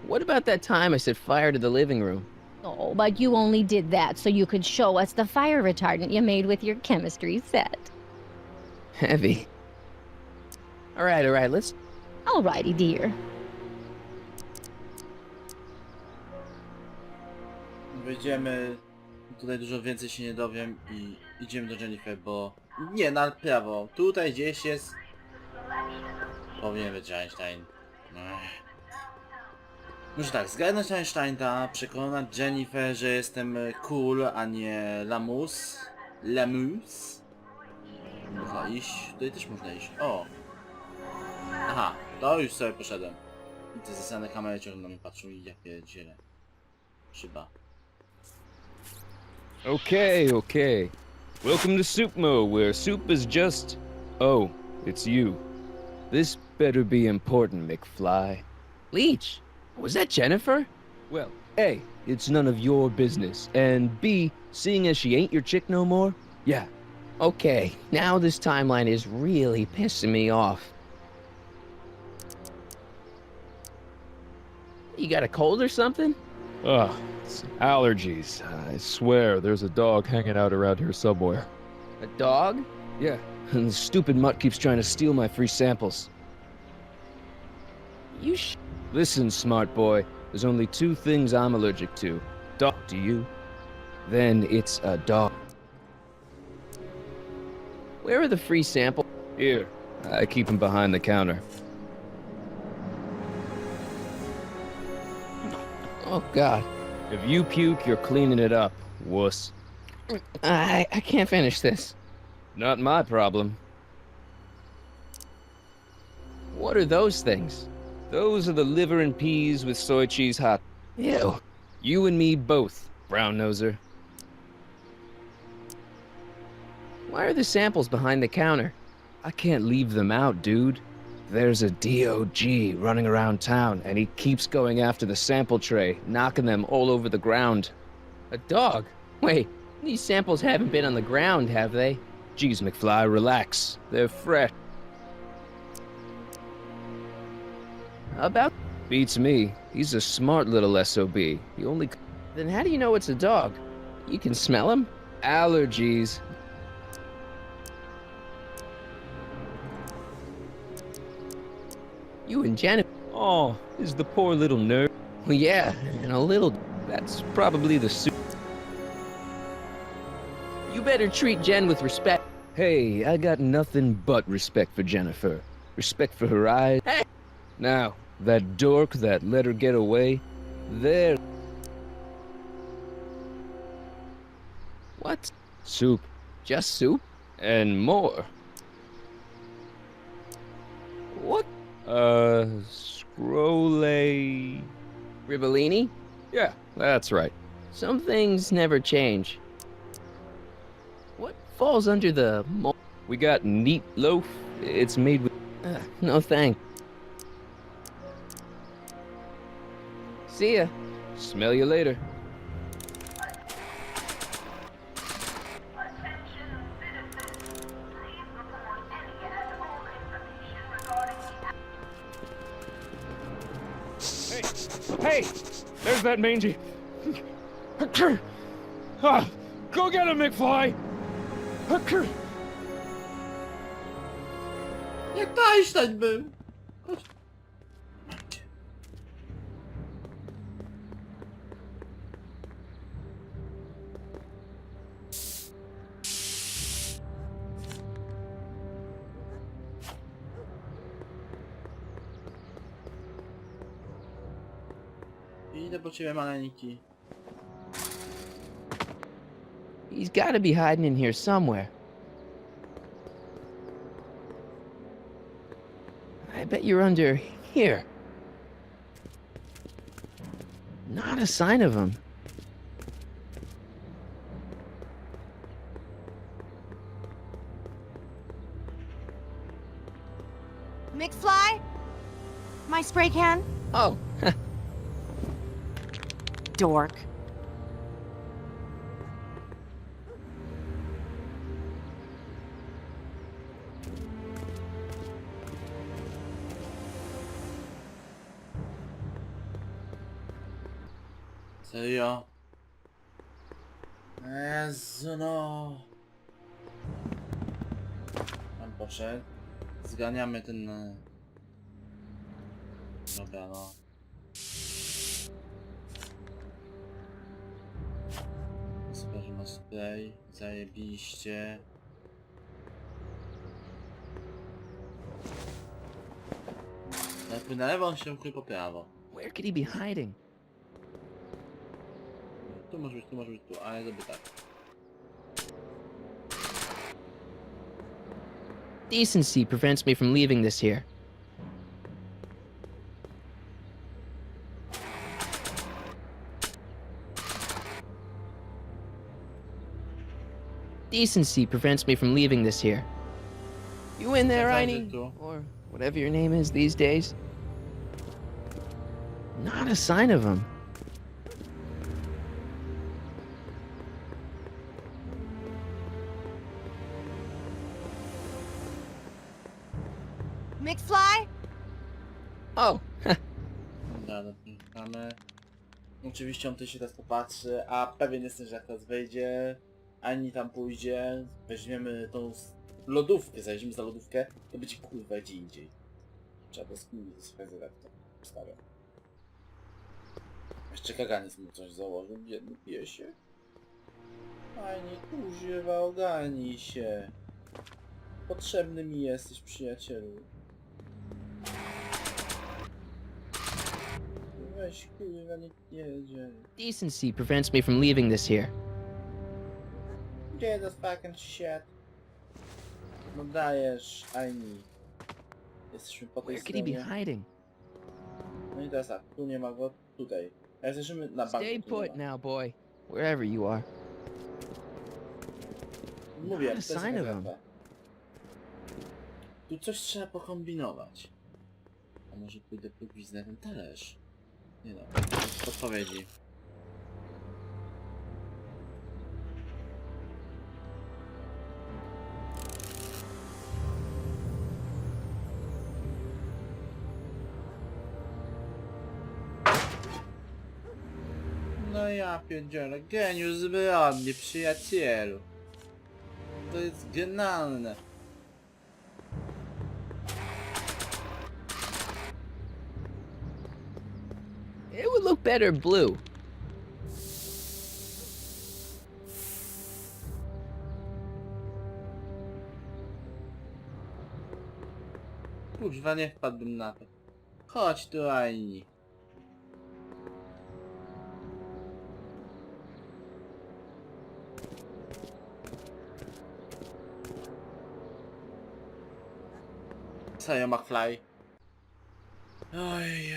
What about that time I set fire to the living room? Oh, but you only did that so you could show us the fire retardant you made with your chemistry set. Heavy. All right, let's... Alrighty, dear. Wejdziemy, tutaj dużo więcej się nie dowiem i idziemy do Jennifer, bo... Nie, na prawo. Tutaj gdzieś jest... Powinien być Einstein. Może tak, zgarnąć Einsteina, przekonać Jennifer, że jestem cool, a nie lamus. Lamus. Można iść, tutaj też można iść. O! Aha, to już sobie poszedłem. I te zasane kamery ciągle na mnie patrzą i ja pierdzielę. Szyba. Okay. Welcome to Soupmo, where soup is just... Oh, it's you. This better be important, McFly. Leech, was that Jennifer? Well, A, it's none of your business, and B, seeing as she ain't your chick no more, yeah. Okay, now this timeline is really pissing me off. You got a cold or something? Ugh, it's allergies. I swear, there's a dog hanging out around here somewhere. A dog? Yeah, and the stupid mutt keeps trying to steal my free samples. Listen, smart boy, there's only two things I'm allergic to. Dog to you. Then it's a dog. Where are the free samples? Here, I keep them behind the counter. Oh, God. If you puke, you're cleaning it up, wuss. I can't finish this. Not my problem. What are those things? Those are the liver and peas with soy cheese hot. Ew. You and me both, brown noser. Why are the samples behind the counter? I can't leave them out, dude. There's a DOG running around town, and he keeps going after the sample tray, knocking them all over the ground. A dog? Wait, these samples haven't been on the ground, have they? Jeez, McFly, relax. They're fresh. About... Beats me. He's a smart little SOB. He only... Then how do you know it's a dog? You can smell him? Allergies. You and Jennifer... Oh, is the poor little nerd. Well, yeah, and a little... That's probably the soup. You better treat Jen with respect. Hey, I got nothing but respect for Jennifer. Respect for her eyes. Hey! Now, that dork that let her get away, there... What? Soup. Just soup? And more. What? Scrolle... Ribellini? Yeah, that's right. Some things never change. What falls under the We got neat loaf. It's made with... no thanks. See ya. Smell you later. Attention citizens. Please report any and all information regarding Hey! There's that mangy... Go get him, McFly! Jak to Einstein był? Chodź. Macie. Idę po ciebie, maleńki. He's gotta be hiding in here somewhere. I bet you're under here. Not a sign of him. McFly? My spray can? Oh, Dork. Serio? Jezu no. Tam poszedł. Zganiamy ten... Dobra no. Super, że ma spray. Zajebiście. Najpierw na lewo, on się ukrył po prawo. where could he be hiding? Tu może być tu, ale zrobię tak. Decency prevents me from leaving this here. Decency prevents me from leaving this here. You in there, Einie? Or whatever your name is these days? Not a sign of him. McFly? Oh, Dobra, dopinamy. Oczywiście on tutaj się teraz popatrzy, a pewien jestem, że jak teraz wejdzie, ani tam pójdzie, weźmiemy tą lodówkę, zajrzymy za lodówkę, to będzie kurwa gdzie indziej. Trzeba to skminić ze swoje to wstawiam. Jeszcze kaganiec mu coś założył, biedny piesie. Fajnie, kurwa, ogarnij się. Potrzebny mi jesteś, przyjacielu. Weź kurwa, nie jedzie. decency prevents me from leaving this here. Gdzie jest fucking shit? No dajesz, Aini. Jesteśmy po tej Where could he be stronie. hiding? No i teraz tak, tu nie ma go, tutaj. A jesteśmy na banku. Stay tu nie put ma. now, boy. Wherever you are. Mówię, Not a to jest sign of gazeta. him. Tu coś trzeba pokombinować. A może pójdę pogwizdać ten talerz? Nie no, podpowiedzi. No ja pierdzielę, geniusz zbrodni, przyjacielu. To jest genialne. It would look better blue. Kurwa, nie wpadłbym na to. Chodź tu, Aini. Serio, McFly. Oj.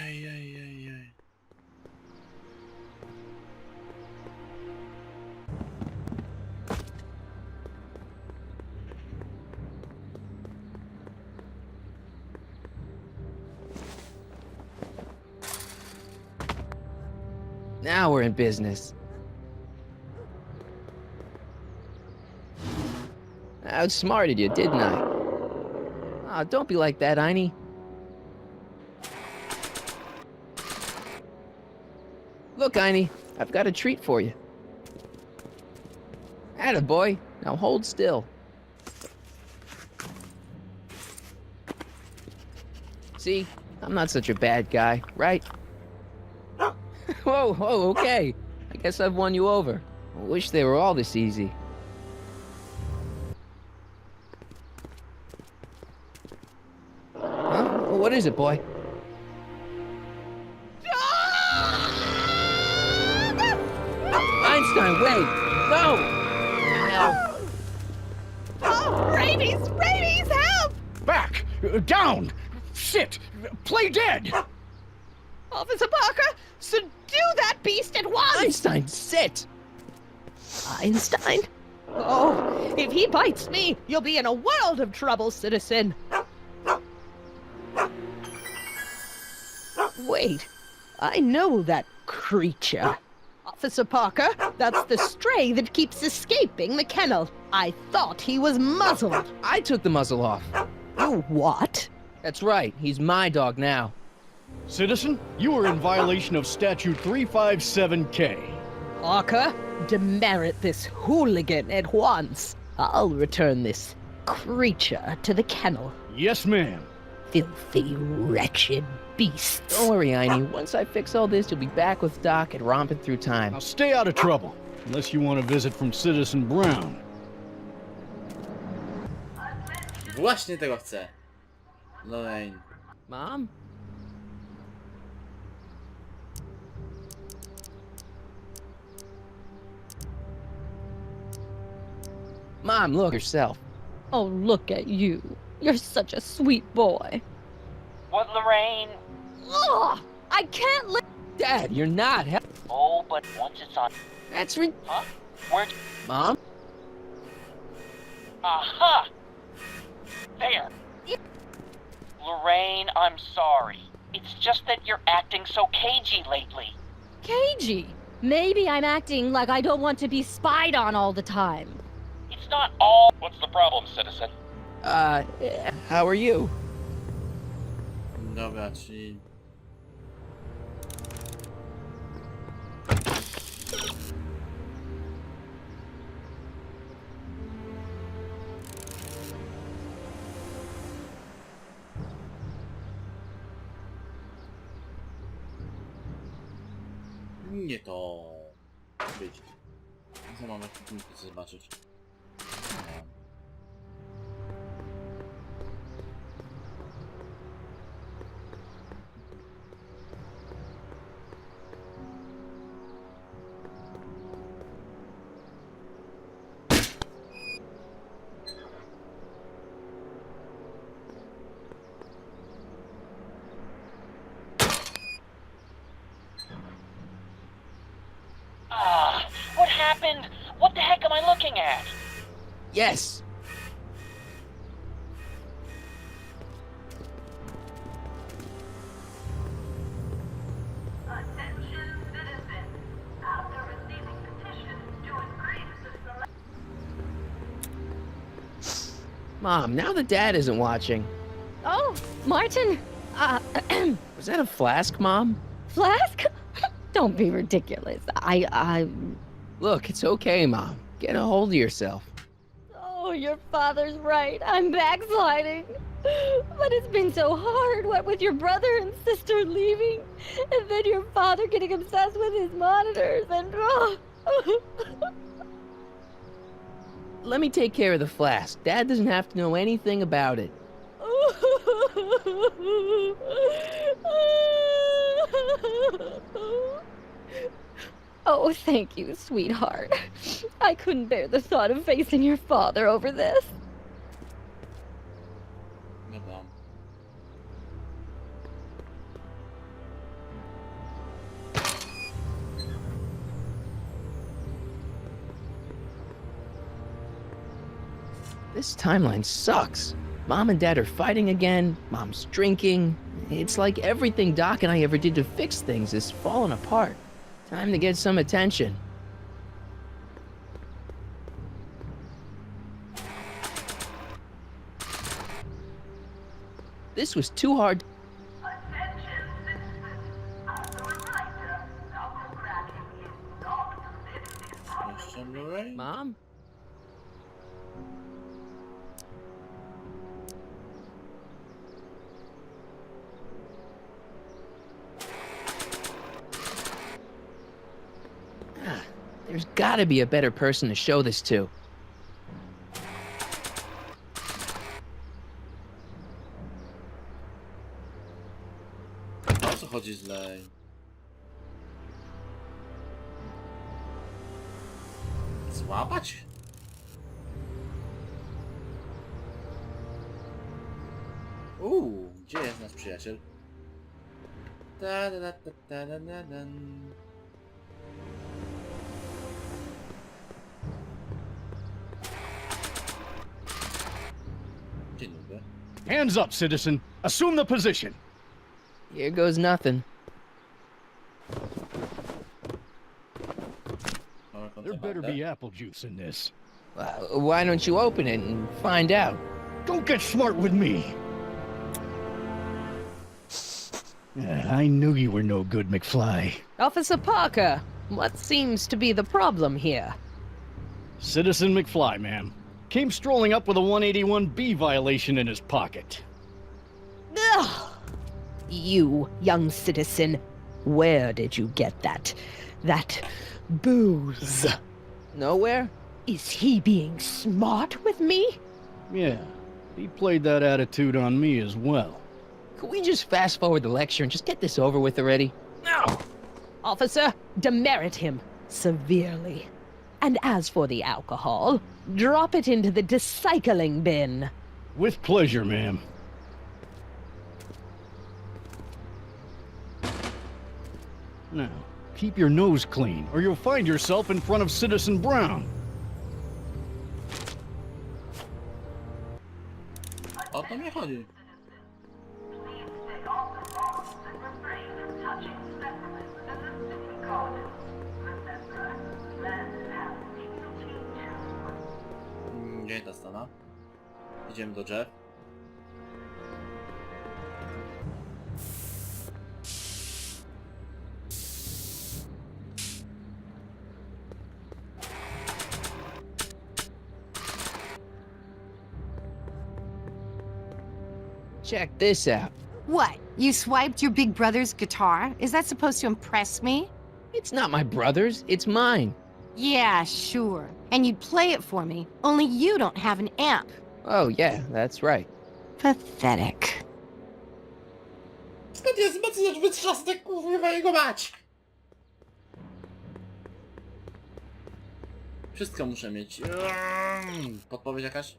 Now we're in business. I outsmarted you, didn't I? Ah, don't be like that, Einie. Look, Einie, I've got a treat for you. Attaboy, now hold still. See, I'm not such a bad guy, right? Whoa, okay. I guess I've won you over. I wish they were all this easy. Huh? What is it, boy? Einstein, wait! No! Hell. Oh, rabies, help! Back! Down! Sit! Play dead! Officer Parker, subdue that beast at once! Einstein, sit! Einstein? Oh, if he bites me, you'll be in a world of trouble, citizen. Wait, I know that creature. Officer Parker, that's the stray that keeps escaping the kennel. I thought he was muzzled. I took the muzzle off. You what? That's right, he's my dog now. Citizen, you are in violation of Statute 357K. Parker, demerit this hooligan at once. I'll return this creature to the kennel. Yes, ma'am. Filthy, wretched beasts. Don't worry, Einie. Once I fix all this, you'll be back with Doc and romping through time. Now stay out of trouble, unless you want a visit from Citizen Brown. Właśnie tego chcę. Lorraine. Mom? Mom, look yourself. Oh, look at you. You're such a sweet boy. What, Lorraine? Ugh! I can't let... Dad, you're not Oh, but once it's on... That's Huh? Where'd... Mom? Aha! There. Lorraine, I'm sorry. It's just that you're acting so cagey lately. Cagey. Maybe I'm acting like I don't want to be spied on all the time. It's not all... What's the problem, citizen? How are you? Dobra, czyli... Nie to... być. Co mamy w zobaczyć? What happened? What the heck am I looking at? Yes. Attention citizens. After receiving petitions to increase the select... Mom, now that Dad isn't watching. Oh, Martin. Was that a flask, Mom? Flask? Don't be ridiculous. Look, it's okay, Mom. Get a hold of yourself. Oh, your father's right. I'm backsliding. But it's been so hard, what with your brother and sister leaving, and then your father getting obsessed with his monitors, and... Let me take care of the flask. Dad doesn't have to know anything about it. Oh, thank you, sweetheart. I couldn't bear the thought of facing your father over this. Dobra. This timeline sucks. Mom and Dad are fighting again. Mom's drinking. It's like everything Doc and I ever did to fix things is falling apart. Time to get some attention. This was too hard. Attention, citizens. As a reminder, Dr. Kraken is not permitted in Jeszcze Blu-ray? Mom? There's gotta be a better person to show this to. O co chodzi z Lej? Złapać? Gdzie jest nasz przyjaciel? Dzień dobry. Hands up, citizen. Assume the position. Here goes nothing. There better be apple juice in this. Why don't you open it and find out? Don't get smart with me. I knew you were no good, McFly. Officer Parker, what seems to be the problem here? Citizen McFly, ma'am. Came strolling up with a 181B violation in his pocket. Ugh! You, young citizen, where did you get that booze? Nowhere? Is he being smart with me? Yeah, he played that attitude on me as well. Could we just fast forward the lecture and just get this over with already? No! Officer, demerit him severely. And as for the alcohol, drop it into the recycling bin. With pleasure, ma'am. Now, keep your nose clean, or you'll find yourself in front of Citizen Brown. O to mnie chodzi. Please stay off the lawns and refrain from touching specimens in the city garden. Remember, plants have beauty too. Gdzie ta strona? Idziemy do drzew. Check this out. What? You swiped your big brother's guitar? Is that supposed to impress me? It's not my brother's, it's mine. Yeah, sure. And you'd play it for me, only you don't have an amp. Oh yeah, that's right. Pathetic. Skąd jest mocno wytrzasnę, kurwa jego mać? Wszystko muszę mieć. Podpowiedź jakaś?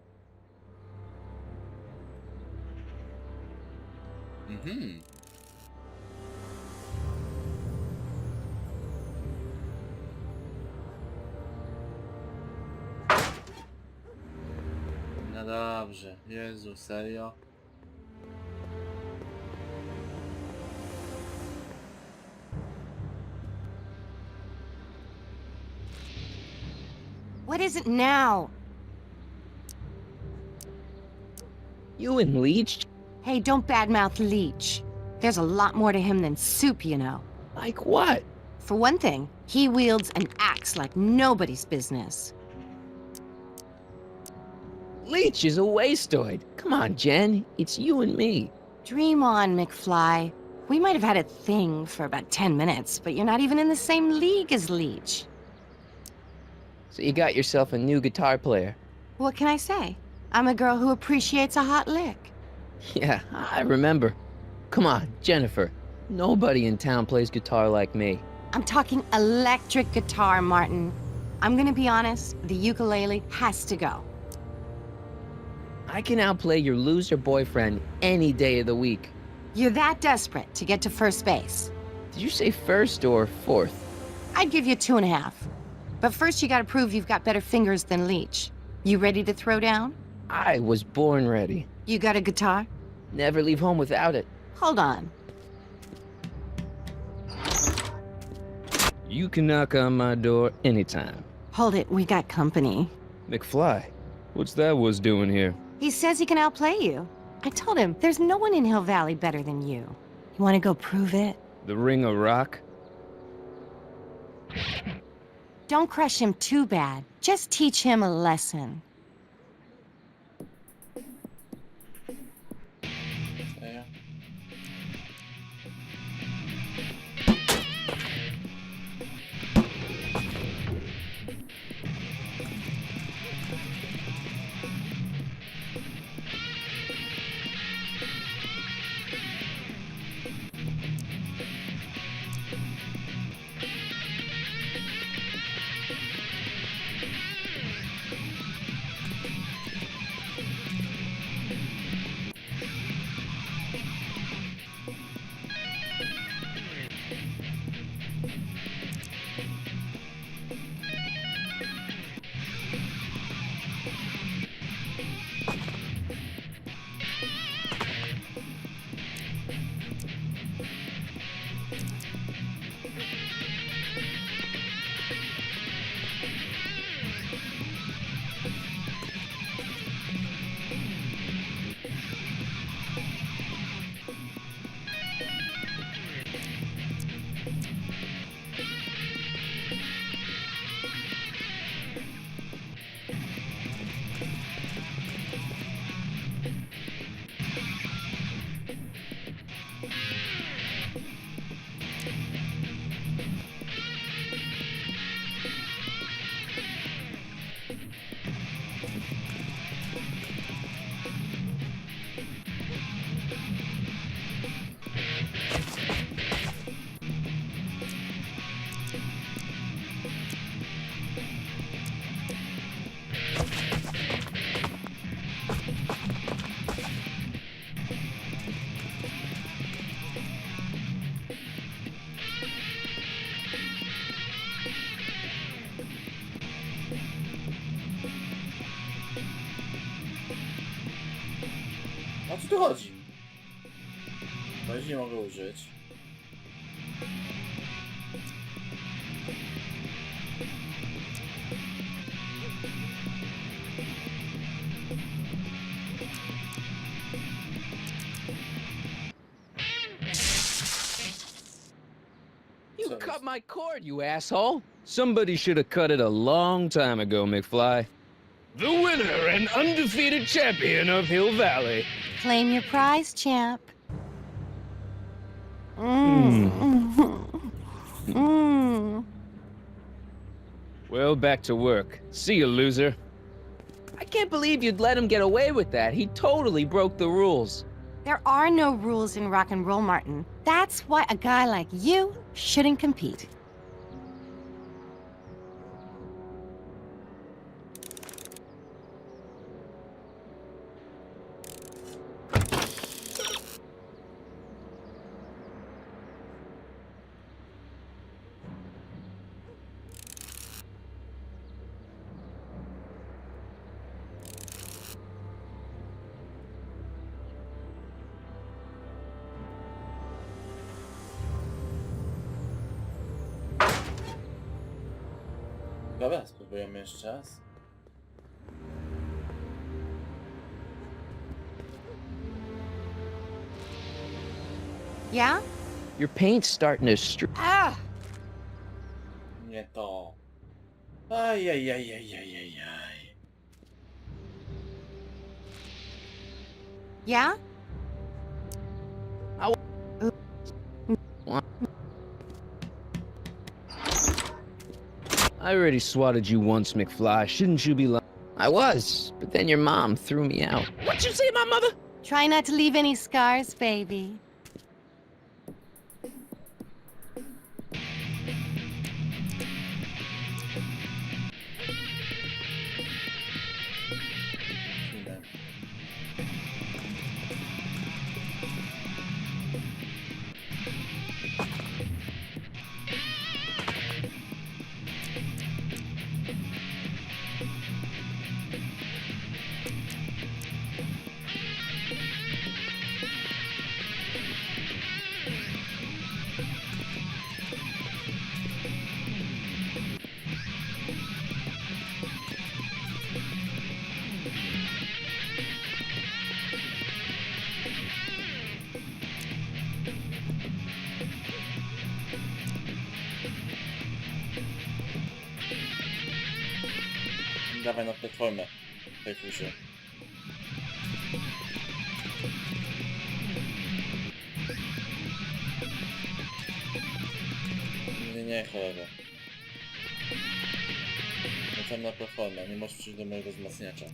No dobrze. Jezu, serio? What is it now? You and Leech? Hey, don't badmouth Leech. There's a lot more to him than soup, you know. Like what? For one thing, he wields an axe like nobody's business. Leech is a wastoid. Come on, Jen. It's you and me. Dream on, McFly. We might have had a thing for about 10 minutes, but you're not even in the same league as Leech. So you got yourself a new guitar player. What can I say? I'm a girl who appreciates a hot lick. Yeah, I remember. Come on, Jennifer. Nobody in town plays guitar like me. I'm talking electric guitar, Martin. I'm gonna be honest, the ukulele has to go. I can outplay your loser boyfriend any day of the week. You're that desperate to get to first base. Did you say first or fourth? I'd give you 2.5. But first you gotta prove you've got better fingers than Leech. You ready to throw down? I was born ready. You got a guitar? Never leave home without it. Hold on. You can knock on my door anytime. Hold it, we got company. McFly, what's that was doing here? He says he can outplay you. I told him, there's no one in Hill Valley better than you. You wanna go prove it? The Ring of Rock? Don't crush him too bad. Just teach him a lesson. Ja. O co tu chodzi? Bo już nie mogę użyć. You cut my cord, you asshole! Somebody should have cut it a long time ago, McFly. The winner and undefeated champion of Hill Valley. Claim your prize, champ. Well, back to work. See you, loser. I can't believe you'd let him get away with that. He totally broke the rules. There are no rules in rock and roll, Martin. That's why a guy like you shouldn't compete. Dobra, spróbujemy jeszcze raz. Yeah? Your paint's starting to Ah! Nie to. Ajajajajajajaj. Yeah? I already swatted you once, McFly. Shouldn't you be lying? I was, but then your mom threw me out. What'd you say about mother? Try not to leave any scars, baby. Idę. Dawaj na platformę. Pejfusie. Nie, cholera. Wracam na platformę, nie możesz przyjść do mojego wzmacniacza.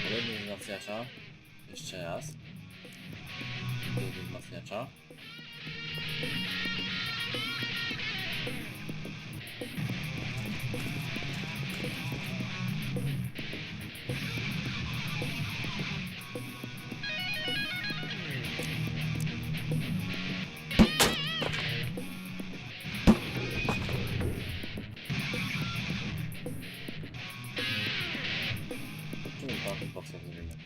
Kolejny wzmacniacza. Jeszcze raz. Drugi wzmacniacza. Po co zrobimy?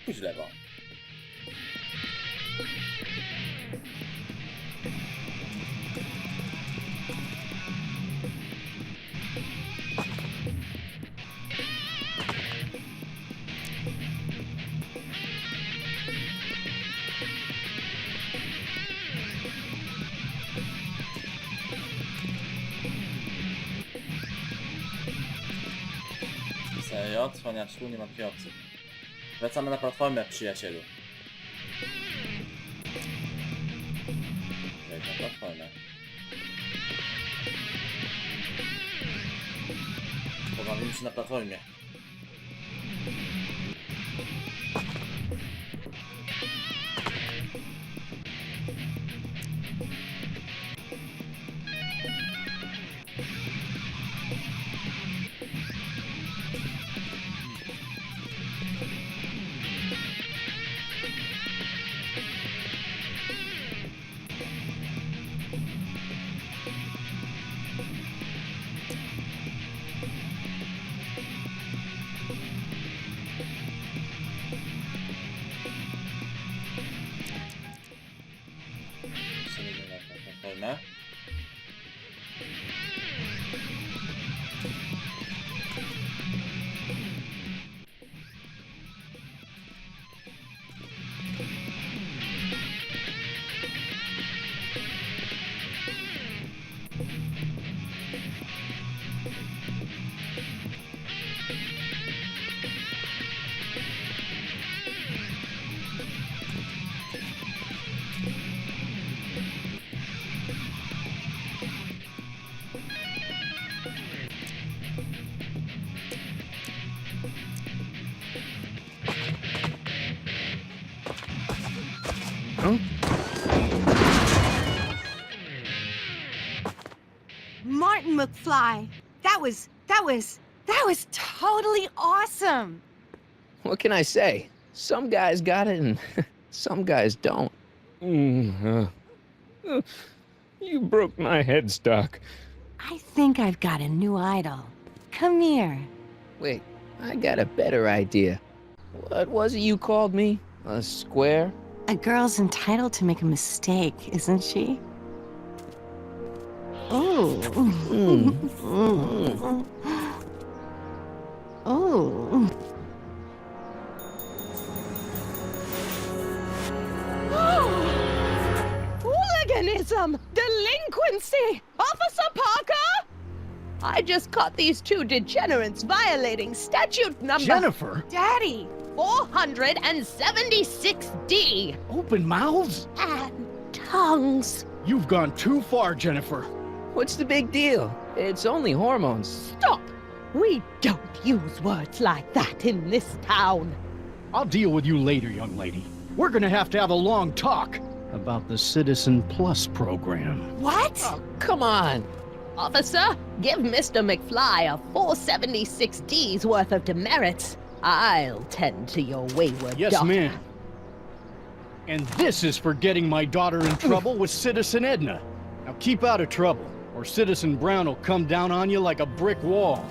Pójdź w lewo. Serio? Cwaniaczku, nie ma takiej opcji. Wracamy na platformę, przyjacielu. Wejdź na platformę. Pobawimy się na platformie. Platformę. Huh? Martin McFly, that was totally awesome. What can I say? Some guys got it and some guys don't. You broke my headstock. I think I've got a new idol. Come here. Wait, I got a better idea. What was it you called me? A square? A girl's entitled to make a mistake, isn't she? Oh. Oh. Hooliganism! Delinquency! Officer Parker! I just caught these two degenerates violating statute number... Jennifer! Daddy! 476D! Open mouths? And tongues. You've gone too far, Jennifer. What's the big deal? It's only hormones. Stop! We don't use words like that in this town. I'll deal with you later, young lady. We're gonna have a long talk about the Citizen Plus program. What? Oh, come on. Officer, give Mr. McFly a 476D's worth of demerits. I'll tend to your wayward Yes, daughter. ma'am. And this is for getting my daughter in trouble with Citizen Edna. Now keep out of trouble, or Citizen Brown will come down on you like a brick wall.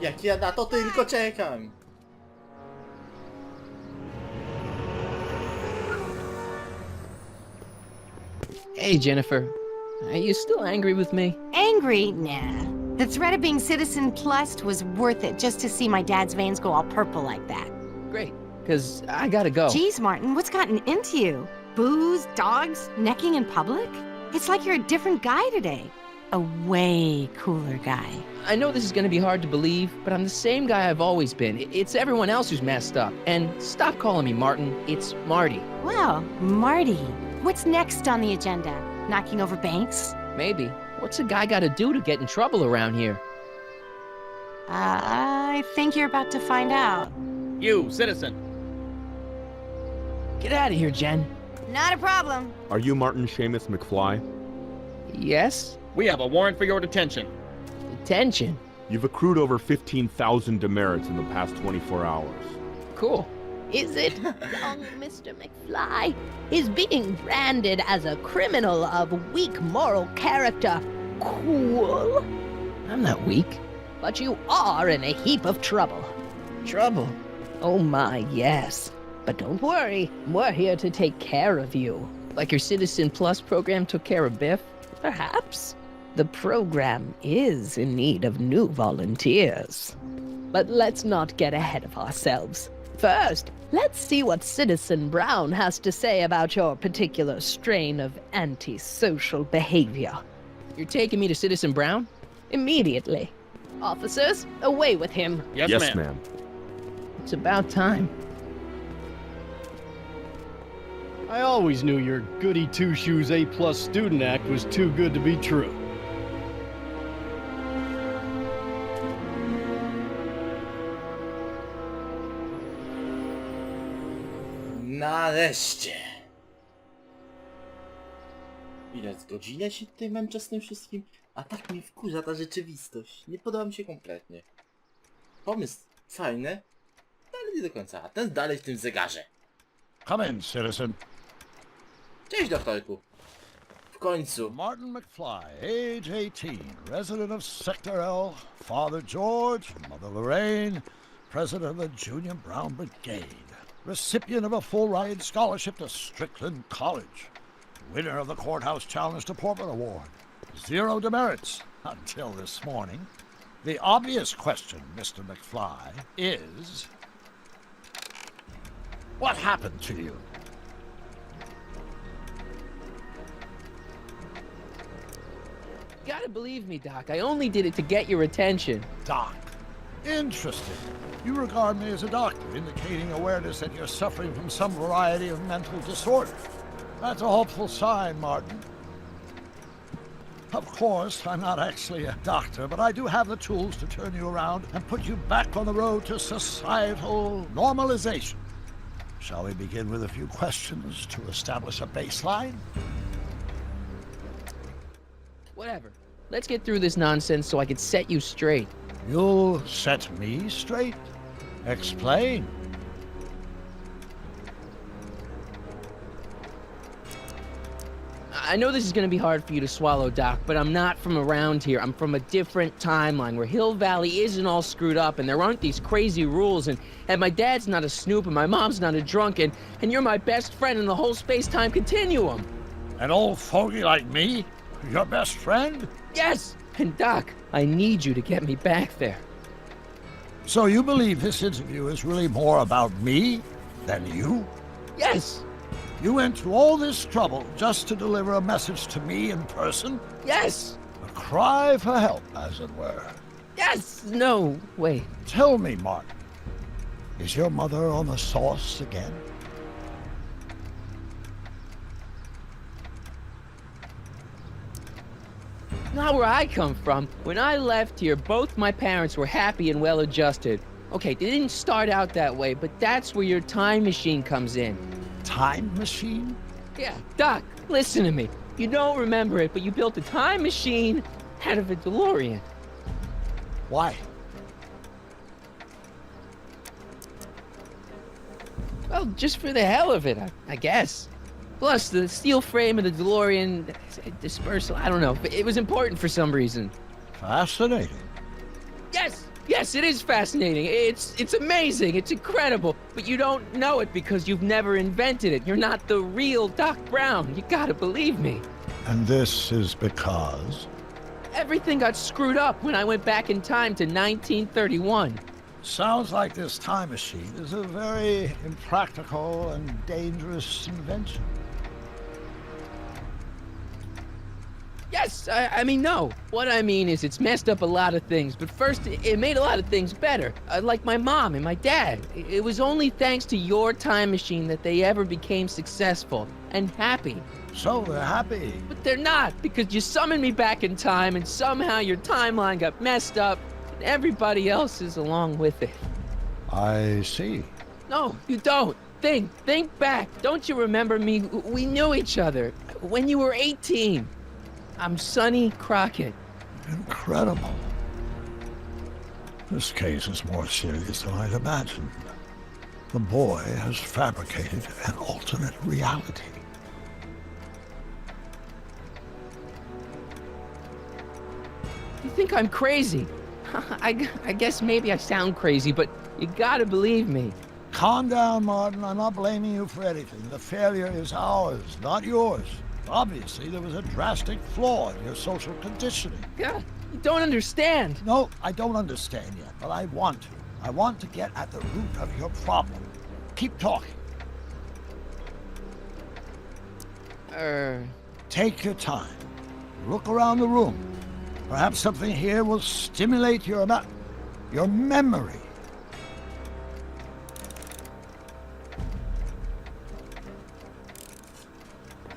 Jak ja na to tylko czekam. Hey, Jennifer. Are you still angry with me? Angry? Nah. The threat of being Citizen Plus was worth it just to see my dad's veins go all purple like that. Great, because I gotta go. Geez, Martin, what's gotten into you? Booze, dogs, necking in public? It's like you're a different guy today. A way cooler guy. I know this is gonna be hard to believe, but I'm the same guy I've always been. It's everyone else who's messed up. And stop calling me Martin. It's Marty. Well, Marty, what's next on the agenda? Knocking over banks? Maybe. What's a guy gotta do to get in trouble around here? I think you're about to find out. You, citizen. Get out of here, Jen. Not a problem. Are you Martin Seamus McFly? Yes? We have a warrant for your detention. Detention? You've accrued over 15,000 demerits in the past 24 hours. Cool. Is it young Mr. McFly is being branded as a criminal of weak moral character cool? I'm not weak. But you are in a heap of trouble. Trouble? Oh my, yes. But don't worry, we're here to take care of you. Like your Citizen Plus program took care of Biff? Perhaps. The program is in need of new volunteers. But let's not get ahead of ourselves. First, let's see what Citizen Brown has to say about your particular strain of antisocial behavior. You're taking me to Citizen Brown? Immediately. Officers, away with him. Yes, ma'am. It's about time. I always knew your goody two-shoes A+ student act was too good to be true. Nareszcie. Widać godzinę się tutaj męczę z tym wszystkim, a tak mnie wkurza ta rzeczywistość. Nie podoba mi się kompletnie. Pomysł fajny, ale nie do końca. A ten dalej w tym zegarze. Come in, citizen. Cześć, doktorku. W końcu. Martin McFly, age 18, resident of Sector L, father George, mother Lorraine, president of the Junior Brown Brigade, recipient of a full-ride scholarship to Strickland College, winner of the Courthouse Challenge Deportment Award, 0 demerits until this morning. The obvious question, Mr. McFly, is... what happened to you? You gotta believe me, Doc. I only did it to get your attention. Doc. Interesting. You regard me as a doctor, indicating awareness that you're suffering from some variety of mental disorder. That's a hopeful sign, Martin. Of course, I'm not actually a doctor, but I do have the tools to turn you around and put you back on the road to societal normalization. Shall we begin with a few questions to establish a baseline? Whatever. Let's get through this nonsense so I can set you straight. You'll set me straight? Explain. I know this is gonna be hard for you to swallow, Doc, but I'm not from around here. I'm from a different timeline where Hill Valley isn't all screwed up and there aren't these crazy rules and my dad's not a snoop and my mom's not a drunk and you're my best friend in the whole space-time continuum. An old fogey like me? Your best friend? Yes! And Doc, I need you to get me back there. So you believe this interview is really more about me than you? Yes! You went to all this trouble just to deliver a message to me in person? Yes! A cry for help, as it were. Yes! No, wait. Tell me, Martin, is your mother on the sauce again? Not where I come from. When I left here, both my parents were happy and well-adjusted. Okay, they didn't start out that way, but that's where your time machine comes in. Time machine? Yeah, Doc, listen to me. You don't remember it, but you built a time machine out of a DeLorean. Why? Well, just for the hell of it, I guess. Plus, the steel frame of the DeLorean dispersal, I don't know, but it was important for some reason. Fascinating. Yes! Yes, it is fascinating. It's amazing. It's incredible. But you don't know it because you've never invented it. You're not the real Doc Brown. You gotta believe me. And this is because? Everything got screwed up when I went back in time to 1931. Sounds like this time machine is a very impractical and dangerous invention. Yes, I mean, no. What I mean is it's messed up a lot of things, but first, it made a lot of things better. Like my mom and my dad. It was only thanks to your time machine that they ever became successful and happy. So they're happy. But they're not, because you summoned me back in time, and somehow your timeline got messed up, and everybody else is along with it. I see. No, you don't. Think back. Don't you remember me? We knew each other when you were 18. I'm Sonny Crockett. Incredible. This case is more serious than I'd imagined. The boy has fabricated an alternate reality. You think I'm crazy? I guess maybe I sound crazy, but you gotta believe me. Calm down, Martin. I'm not blaming you for anything. The failure is ours, not yours. Obviously, there was a drastic flaw in your social conditioning. Yeah, you don't understand. No, I don't understand yet, but I want to. I want to get at the root of your problem. Keep talking. Take your time. Look around the room. Perhaps something here will stimulate your memory.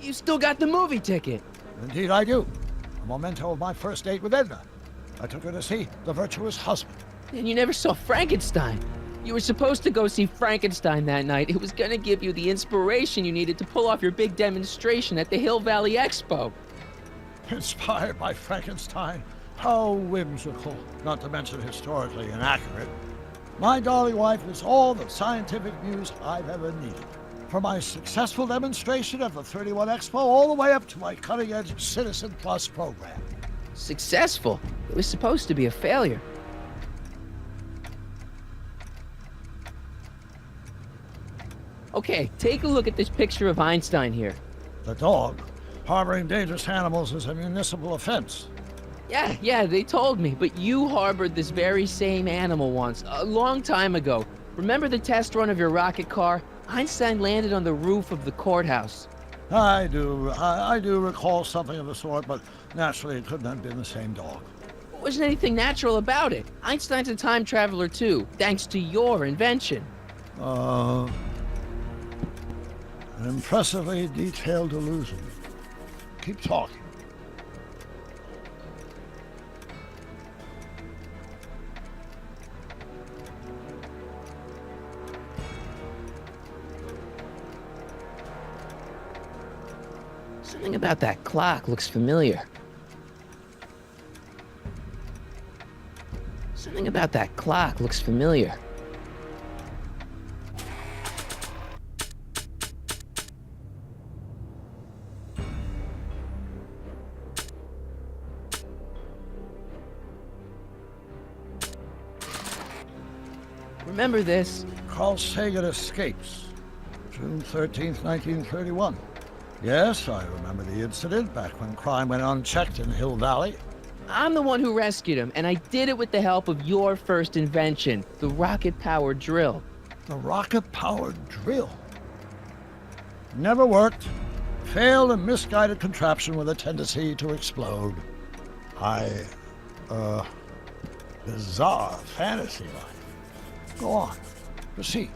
You still got the movie ticket. Indeed I do. A memento of my first date with Edna. I took her to see The Virtuous Husband. And you never saw Frankenstein. You were supposed to go see Frankenstein that night. It was gonna give you the inspiration you needed to pull off your big demonstration at the Hill Valley Expo. Inspired by Frankenstein? How whimsical, not to mention historically inaccurate. My darling wife is all the scientific muse I've ever needed. From my successful demonstration at the 31 Expo all the way up to my cutting-edge Citizen Plus program. Successful? It was supposed to be a failure. Okay, take a look at this picture of Einstein here. The dog? Harboring dangerous animals is a municipal offense. Yeah, they told me, but you harbored this very same animal once, a long time ago. Remember the test run of your rocket car? Einstein landed on the roof of the courthouse. I do recall something of the sort, but naturally it couldn't have been the same dog. There wasn't anything natural about it. Einstein's a time traveler too, thanks to your invention. An impressively detailed illusion. Keep talking. Something about that clock looks familiar. Something about that clock looks familiar. remember this. Carl Sagan escapes. June 13th, 1931. Yes, I remember the incident back when crime went unchecked in Hill Valley. I'm the one who rescued him, and I did it with the help of your first invention, the rocket-powered drill. The rocket-powered drill? Never worked. Failed and misguided contraption with a tendency to explode. Bizarre fantasy life. Go on. Proceed.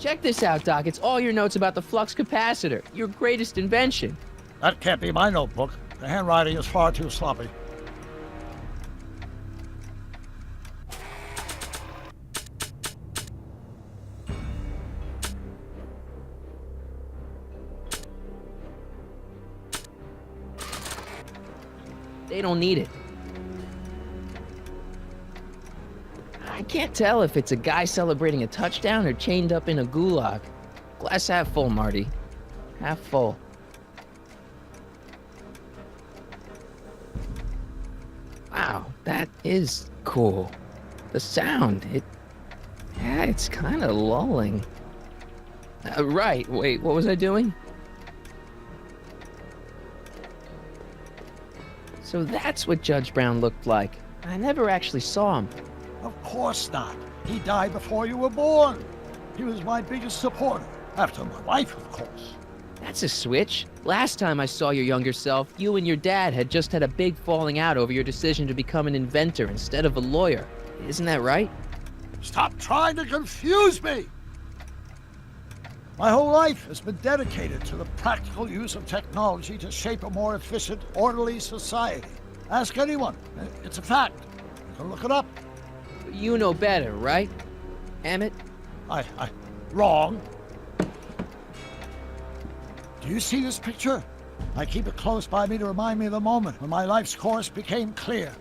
Check this out, Doc. It's all your notes about the flux capacitor, your greatest invention. That can't be my notebook. The handwriting is far too sloppy. They don't need it. I can't tell if it's a guy celebrating a touchdown or chained up in a gulag. Glass half full, Marty. Half full. Wow, that is cool. The sound, it's kind of lulling. Right, wait, what was I doing? So that's what Judge Brown looked like. I never actually saw him. Of course not. He died before you were born. He was my biggest supporter. After my wife, of course. That's a switch. Last time I saw your younger self, you and your dad had just had a big falling out over your decision to become an inventor instead of a lawyer. Isn't that right? Stop trying to confuse me! My whole life has been dedicated to the practical use of technology to shape a more efficient, orderly society. Ask anyone. It's a fact. You can look it up. You know better, right, Emmett? Wrong. Do you see this picture? I keep it close by me to remind me of the moment when my life's course became clear.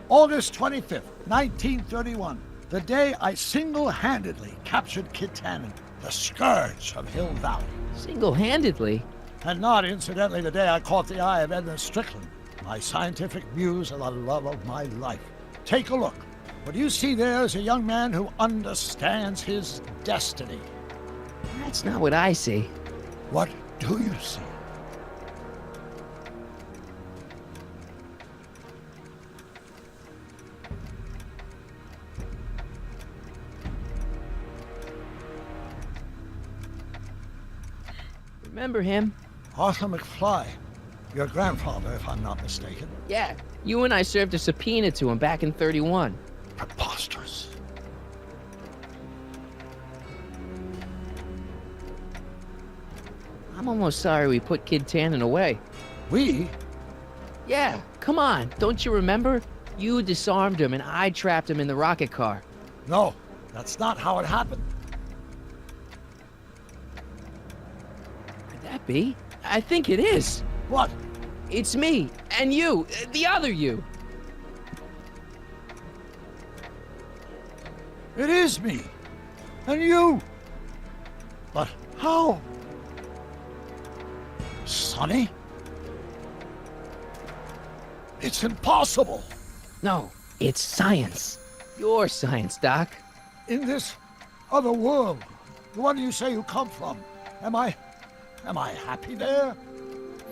August 25th, 1931. The day I single-handedly captured Kid Tannen, the scourge of Hill Valley. Single-handedly? And not, incidentally, the day I caught the eye of Edna Strickland, my scientific muse and the love of my life. Take a look. What you see there is a young man who understands his destiny. That's not what I see. What do you see? Remember him? Arthur McFly. Your grandfather, if I'm not mistaken. Yeah, you and I served a subpoena to him back in 31. Preposterous. I'm almost sorry we put Kid Tannen away. We? Yeah, come on, don't you remember? You disarmed him and I trapped him in the rocket car. No, that's not how it happened. Could that be? I think it is. What? It's me, and you, the other you. It is me. And you. But how? Sonny? It's impossible. No, it's science. Your science, Doc. In this other world, the one you say you come from, am I happy there?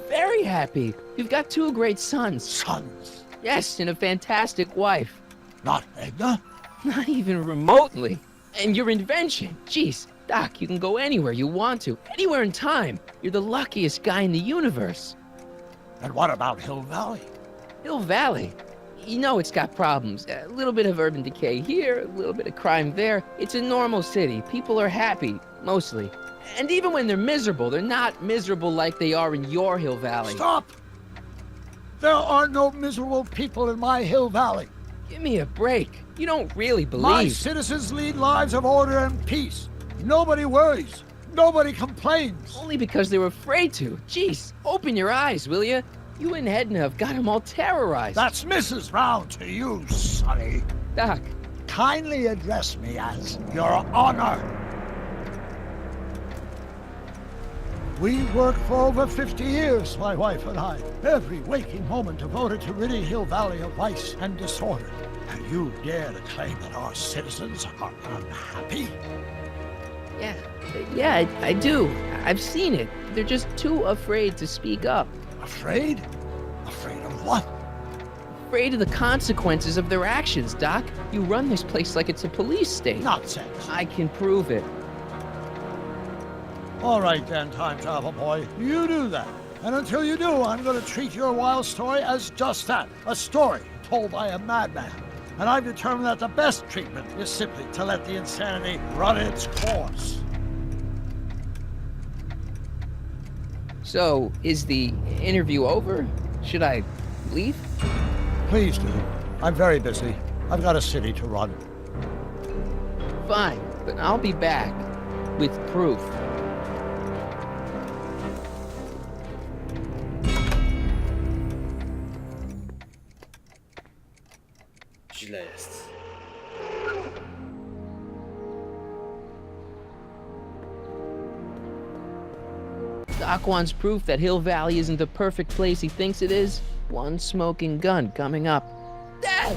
Very happy. You've got two great sons. Sons? Yes, and a fantastic wife. Not Edna? Not even remotely. And your invention. Jeez, Doc, you can go anywhere you want to. Anywhere in time. You're the luckiest guy in the universe. And what about Hill Valley? Hill Valley? You know it's got problems. A little bit of urban decay here, a little bit of crime there. It's a normal city. People are happy, mostly. And even when they're miserable, they're not miserable like they are in your Hill Valley. Stop! There are no miserable people in my Hill Valley. Give me a break. You don't really believe. My citizens lead lives of order and peace. Nobody worries. Nobody complains. Only because they're afraid to. Jeez, open your eyes, will you? You and Edna have got them all terrorized. That's Mrs. Brown to you, Sonny. Doc. Kindly address me as Your Honor. We worked for over 50 years, my wife and I. Every waking moment devoted to ridding Hill Valley of vice and disorder. And you dare to claim that our citizens are unhappy? Yeah, I do. I've seen it. They're just too afraid to speak up. Afraid? Afraid of what? Afraid of the consequences of their actions, Doc. You run this place like it's a police state. Nonsense. I can prove it. All right then, time travel boy. You do that. And until you do, I'm going to treat your wild story as just that. A story told by a madman. And I've determined that the best treatment is simply to let the insanity run its course. So, is the interview over? Should I leave? Please do. I'm very busy. I've got a city to run. Fine, but I'll be back with proof. Źle jest. Doc wants proof that Hill Valley isn't the perfect place he thinks it is. One smoking gun coming up. Dad!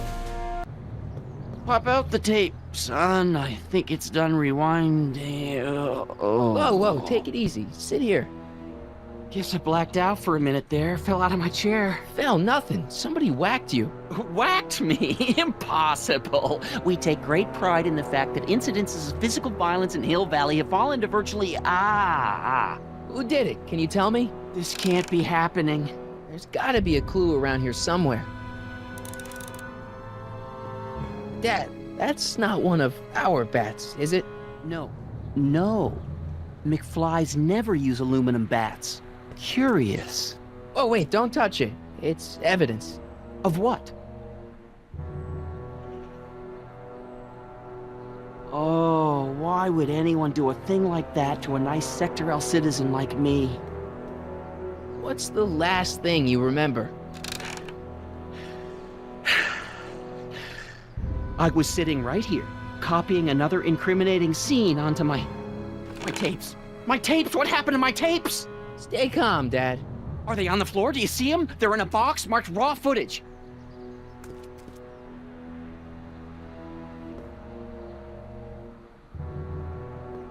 Pop out the tape, son. I think it's done rewinding. Whoa, take it easy. Sit here. Guess I blacked out for a minute there. Fell out of my chair. Fell nothing. Somebody whacked you. Whacked me? Impossible. We take great pride in the fact that incidences of physical violence in Hill Valley have fallen to virtually Who did it? Can you tell me? This can't be happening. There's gotta be a clue around here somewhere. Dad, that's not one of our bats, is it? No. McFlys never use aluminum bats. Curious. Oh, wait, don't touch it. It's evidence. Of what? Oh, why would anyone do a thing like that to a nice Sector L citizen like me? What's the last thing you remember? I was sitting right here, copying another incriminating scene onto my tapes. My tapes! What happened to my tapes? Stay calm, Dad. Are they on the floor? Do you see them? They're in a box marked raw footage.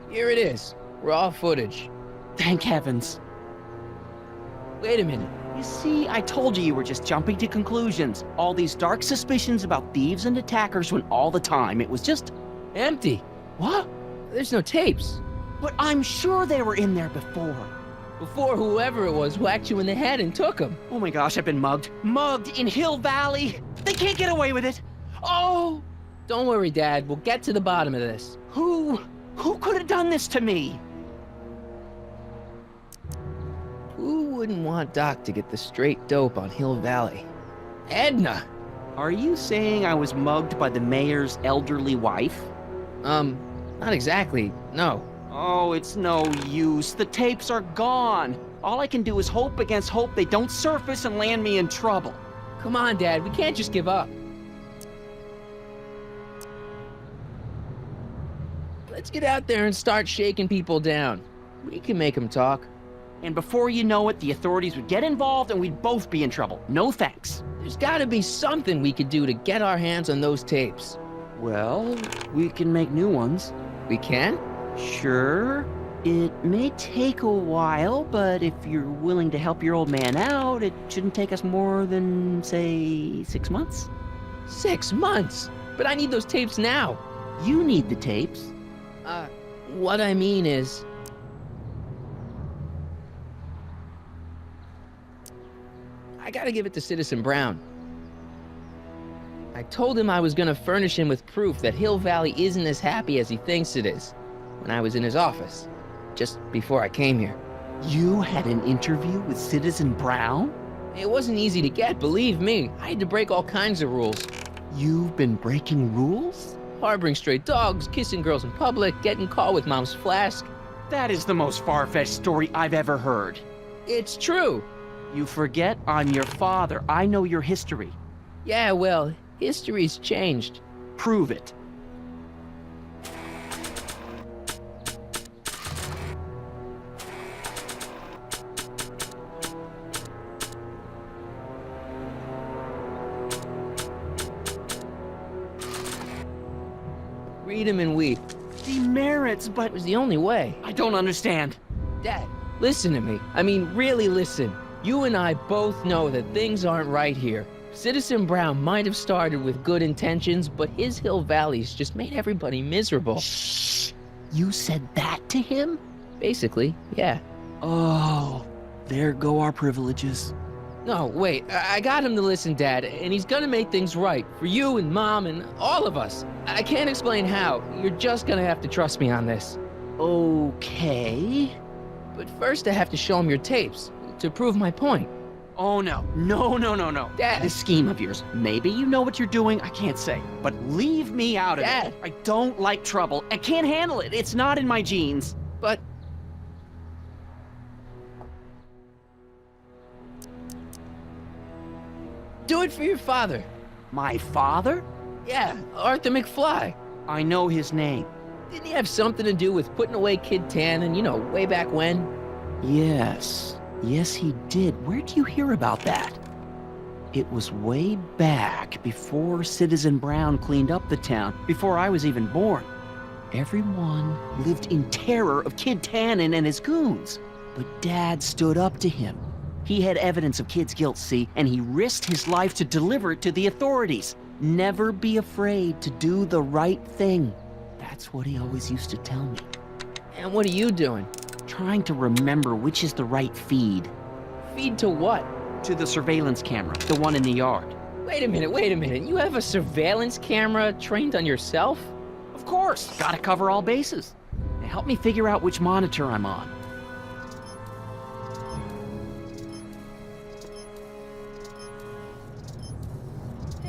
Here it is. Raw footage. Thank heavens. Wait a minute. You see, I told you were just jumping to conclusions. All these dark suspicions about thieves and attackers when all the time it was just empty. What? There's no tapes. But I'm sure they were in there before. Before whoever it was whacked you in the head and took them. Oh my gosh, I've been mugged. Mugged in Hill Valley. They can't get away with it. Oh! Don't worry, Dad. We'll get to the bottom of this. Who could have done this to me? Who wouldn't want Doc to get the straight dope on Hill Valley? Edna! Are you saying I was mugged by the mayor's elderly wife? Not exactly, no. Oh, it's no use. The tapes are gone. All I can do is hope against hope they don't surface and land me in trouble. Come on, Dad. We can't just give up. Let's get out there and start shaking people down. We can make them talk. And before you know it, the authorities would get involved and we'd both be in trouble. No thanks. There's gotta be something we could do to get our hands on those tapes. Well, we can make new ones. We can? Sure. It may take a while, but if you're willing to help your old man out, it shouldn't take us more than, say, 6 months. 6 months? But I need those tapes now. You need the tapes. What I mean is... I gotta give it to Citizen Brown. I told him I was gonna furnish him with proof that Hill Valley isn't as happy as he thinks it is when I was in his office, just before I came here. You had an interview with Citizen Brown? It wasn't easy to get, believe me. I had to break all kinds of rules. You've been breaking rules? Harboring stray dogs, kissing girls in public, getting caught with Mom's flask. That is the most far-fetched story I've ever heard. It's true. You forget I'm your father. I know your history. Yeah, well, history's changed. Prove it. freedom and weed. Demerits, but It was the only way. I don't understand. Dad, listen to me. I mean, really listen. You and I both know that things aren't right here. Citizen Brown might have started with good intentions, but his Hill Valley's just made everybody miserable. Shh! You said that to him? Basically, yeah. Oh, there go our privileges. No, wait, I got him to listen, Dad, and he's gonna make things right for you and Mom and all of us. I can't explain how. You're just gonna have to trust me on this. Okay. But first I have to show him your tapes to prove my point. Oh, no. No. Dad. This scheme of yours, maybe you know what you're doing, I can't say. But leave me out of Dad. it. I don't like trouble. I can't handle it. It's not in my genes. But... do it for your father. My father? Yeah, Arthur McFly. I know his name. Didn't he have something to do with putting away Kid Tannen, way back when? Yes. Yes, he did. Where did you hear about that? It was way back before Citizen Brown cleaned up the town, before I was even born. Everyone lived in terror of Kid Tannen and his goons. But Dad stood up to him. He had evidence of Kid's guilt, see, and he risked his life to deliver it to the authorities. Never be afraid to do the right thing. That's what he always used to tell me. And what are you doing? Trying to remember which is the right feed. Feed to what? To the surveillance camera, the one in the yard. Wait a minute. You have a surveillance camera trained on yourself? Of course, gotta cover all bases. Now help me figure out which monitor I'm on.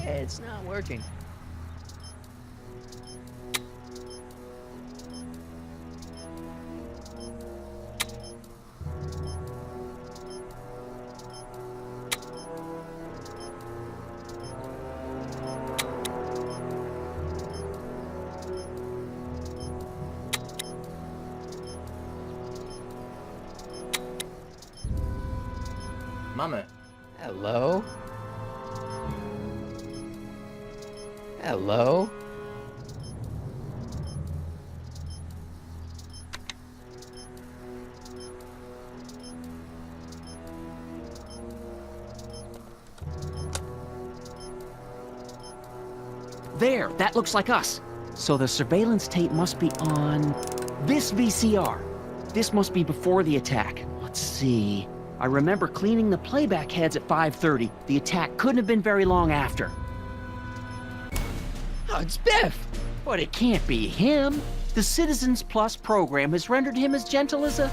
It's not working. Mamy. Hello? Hello? There, that looks like us. So the surveillance tape must be on this VCR. This must be before the attack. Let's see. I remember cleaning the playback heads at 5:30. The attack couldn't have been very long after. Oh, it's Biff! But it can't be him. The Citizens Plus program has rendered him as gentle as a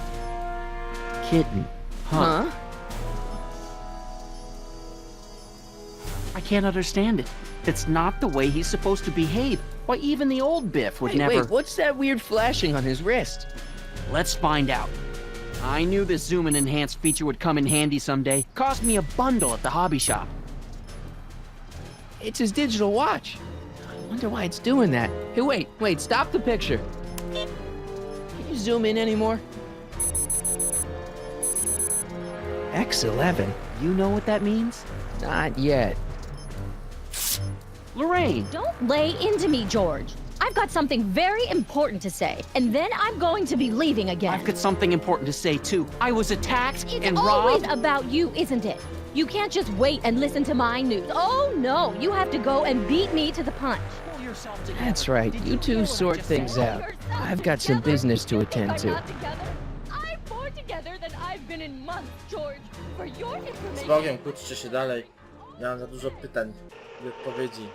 kitten. Huh? I can't understand it. It's not the way he's supposed to behave. Why, even the old Biff would never... Wait, what's that weird flashing on his wrist? Let's find out. I knew this zoom and enhance feature would come in handy someday. Cost me a bundle at the hobby shop. It's his digital watch. I wonder why it's doing that. Hey, wait, stop the picture. Can you zoom in anymore? X11. You know what that means? Not yet. Lorraine! Don't lay into me, George. I've got something very important to say, and then I'm going to be leaving again. I've got something important to say, too. I was attacked It's and always robbed. about you, isn't it? You can't just wait and listen to my news. Oh, no. You have to go and beat me to the punch. Pull yourself together. That's right. You two sort things out. I've got some business to attend to. I'm more together than I've been in months, George. For your Z information... Bogiem, kłóćcie się dalej. Ja mam za dużo pytań i odpowiedzi.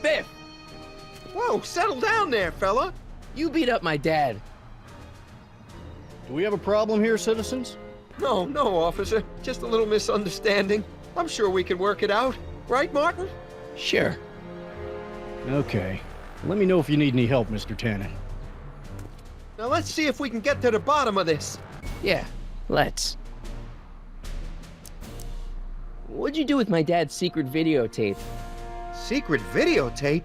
Biff! Whoa, settle down there, fella. You beat up my dad. Do we have a problem here, citizens? No, officer. Just a little misunderstanding. I'm sure we can work it out. Right, Martin? Sure. Okay. Let me know if you need any help, Mr. Tannen. Now let's see if we can get to the bottom of this. Yeah, let's. What'd you do with my dad's secret videotape? Secret videotape?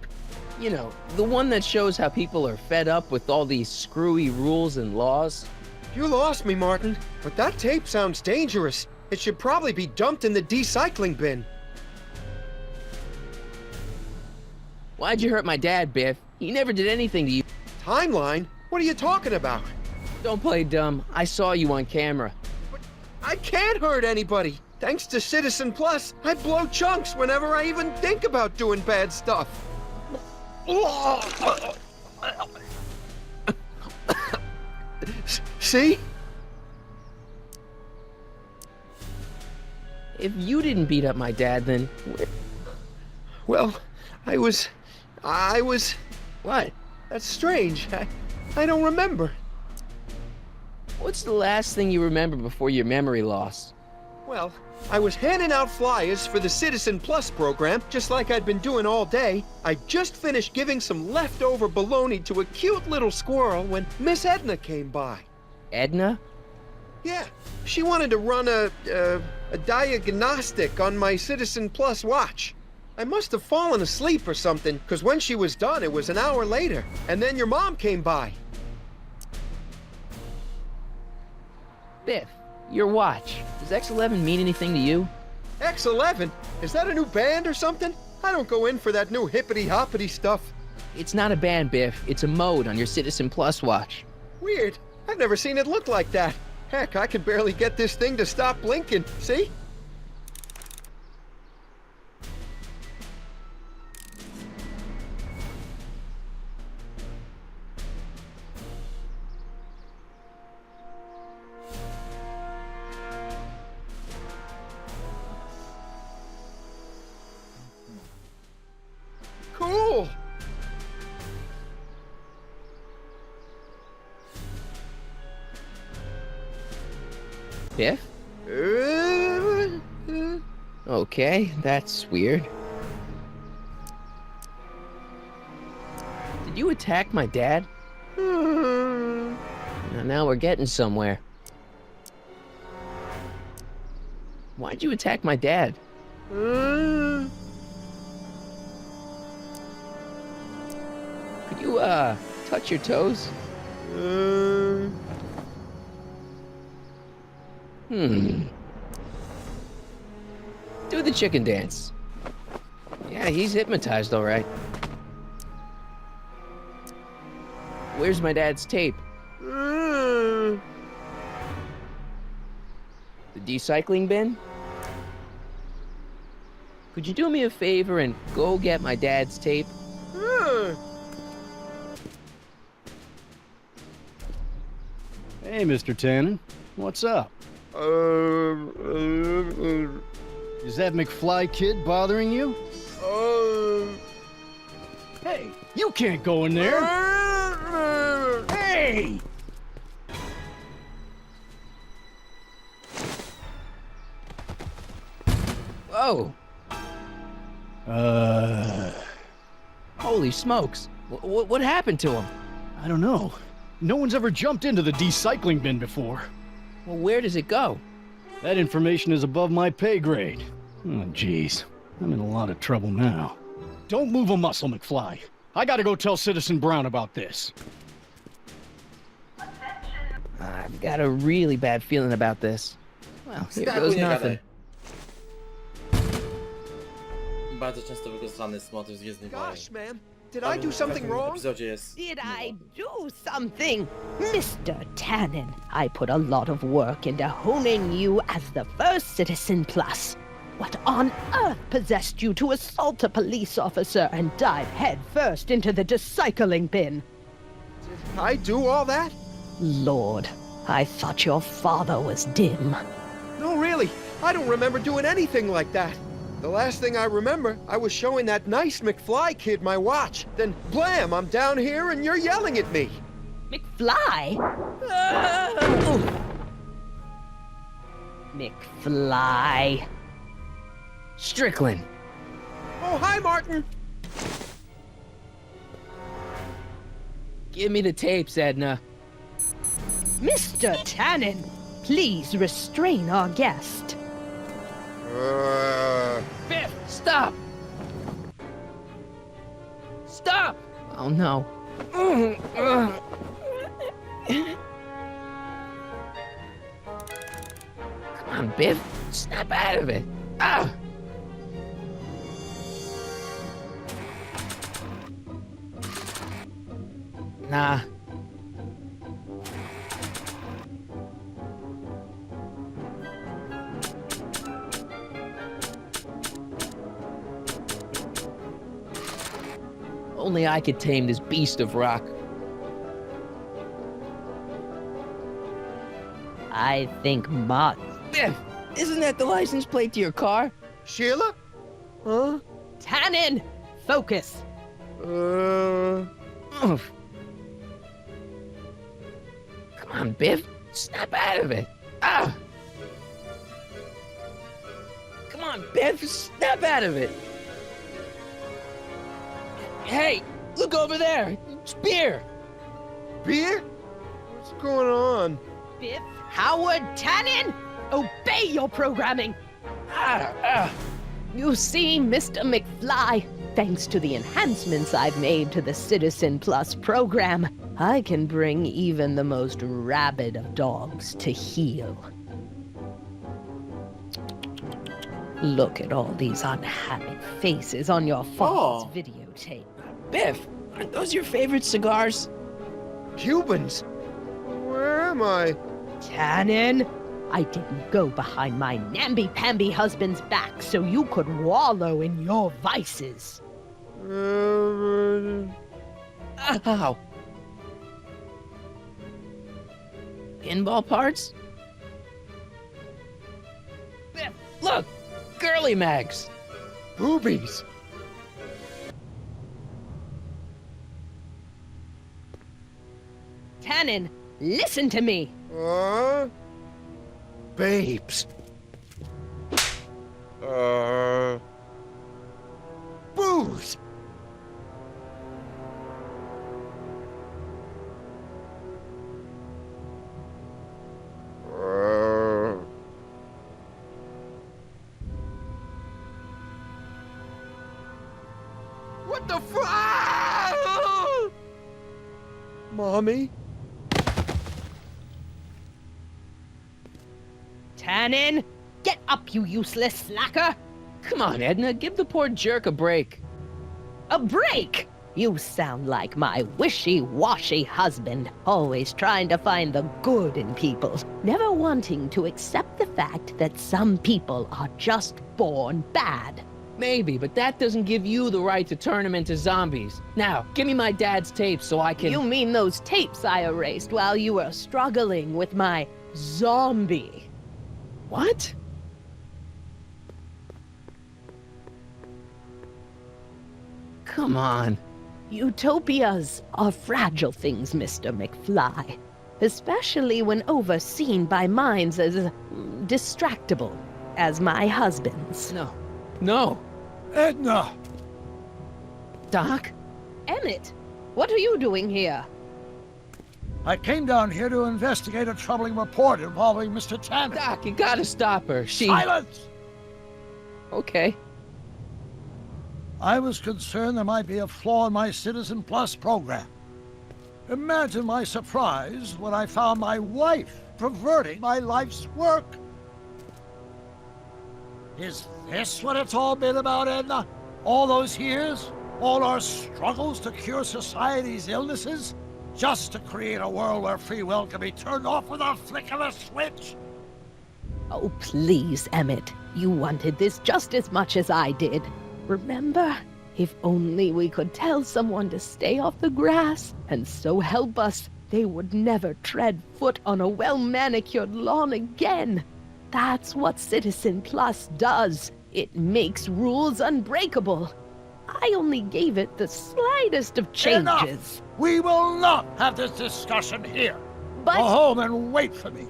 You know, the one that shows how people are fed up with all these screwy rules and laws. You lost me, Martin. But that tape sounds dangerous. It should probably be dumped in the recycling bin. Why'd you hurt my dad, Biff? He never did anything to you. Timeline? What are you talking about? Don't play dumb. I saw you on camera. I can't hurt anybody. Thanks to Citizen Plus, I blow chunks whenever I even think about doing bad stuff. See? If you didn't beat up my dad, then... Well, I was... What? That's strange. I don't remember. What's the last thing you remember before your memory loss? Well, I was handing out flyers for the Citizen Plus program, just like I'd been doing all day. I just finished giving some leftover bologna to a cute little squirrel when Miss Edna came by. Edna? Yeah, she wanted to run a diagnostic on my Citizen Plus watch. I must have fallen asleep or something, because when she was done, it was an hour later. And then your mom came by. Biff, your watch. Does X11 mean anything to you? X11? Is that a new band or something? I don't go in for that new hippity-hoppity stuff. It's not a band, Biff. It's a mode on your Citizen Plus watch. Weird. I've never seen it look like that. Heck, I can barely get this thing to stop blinking. See? Cool! Biff? Okay, that's weird. Did you attack my dad? Now we're getting somewhere. Why'd you attack my dad? Could you, touch your toes? Do the chicken dance. Yeah, he's hypnotized, all right. Where's my dad's tape? The recycling bin? Could you do me a favor and go get my dad's tape? Hey, Mr. Tannen. What's up? Is that McFly kid bothering you? Hey, you can't go in there! Hey! Whoa! Holy smokes! What happened to him? I don't know. No one's ever jumped into the recycling bin before. Well, where does it go? That information is above my pay grade. Oh, jeez. I'm in a lot of trouble now. Don't move a muscle, McFly. I gotta go tell Citizen Brown about this. I've got a really bad feeling about this. Well, here goes nothing. Bardzo często wykorzystany jest motyw z Gwiezdnych Wojen. Gosh, ma'am. Did I do something wrong? Did I do something? Mr. Tannen, I put a lot of work into honing you as the first Citizen Plus. What on earth possessed you to assault a police officer and dive headfirst into the recycling bin? Did I do all that? Lord, I thought your father was dim. No, really. I don't remember doing anything like that. The last thing I remember, I was showing that nice McFly kid my watch. Then, blam, I'm down here and you're yelling at me. McFly? McFly. Strickland. Oh, hi, Martin. Give me the tapes, Edna. Mr. Tannen, please restrain our guest. Biff, stop! Stop! Oh no. Biff, snap out of it. Ah! Nah. Only I could tame this beast of rock. I think Mott. Biff, isn't that the license plate to your car? Sheila? Huh? Tannen! Focus! Oof. Come on, Biff. Snap out of it. Ah! Come on, Biff. Snap out of it. Hey, look over there. It's beer. Beer? What's going on? Biff, Howard, Tannen! Obey your programming! You see, Mr. McFly, thanks to the enhancements I've made to the Citizen Plus program, I can bring even the most rabid of dogs to heel. Look at all these unhappy faces on your father's videotape. Biff, aren't those your favorite cigars? Cubans? Where am I? Tannen, I didn't go behind my namby-pamby husband's back so you could wallow in your vices. Ow. Pinball parts? Biff, look! Girly mags! Boobies! Tannen, listen to me! Babes. Booze! What the Mommy? Tannen, get up, you useless slacker! Come on, Edna, give the poor jerk a break. A break? You sound like my wishy-washy husband, always trying to find the good in people, never wanting to accept the fact that some people are just born bad. Maybe, but that doesn't give you the right to turn them into zombies. Now, give me my dad's tapes so I can... You mean those tapes I erased while you were struggling with my zombie? What? Come on. Utopias are fragile things, Mr. McFly. Especially when overseen by minds as distractible as my husband's. No. No. Edna! Doc? Emmett, what are you doing here? I came down here to investigate a troubling report involving Mr. Tannen. Doc, you gotta stop her. She... Silence! Okay. I was concerned there might be a flaw in my Citizen Plus program. Imagine my surprise when I found my wife perverting my life's work. Is this what it's all been about, Edna? All those years? All our struggles to cure society's illnesses? Just to create a world where free will can be turned off with a flick of a switch? Oh, please, Emmett. You wanted this just as much as I did. Remember? If only we could tell someone to stay off the grass, and so help us, they would never tread foot on a well-manicured lawn again. That's what Citizen Plus does. It makes rules unbreakable. I only gave it the slightest of changes. Enough! We will not have this discussion here. But... Go home and wait for me.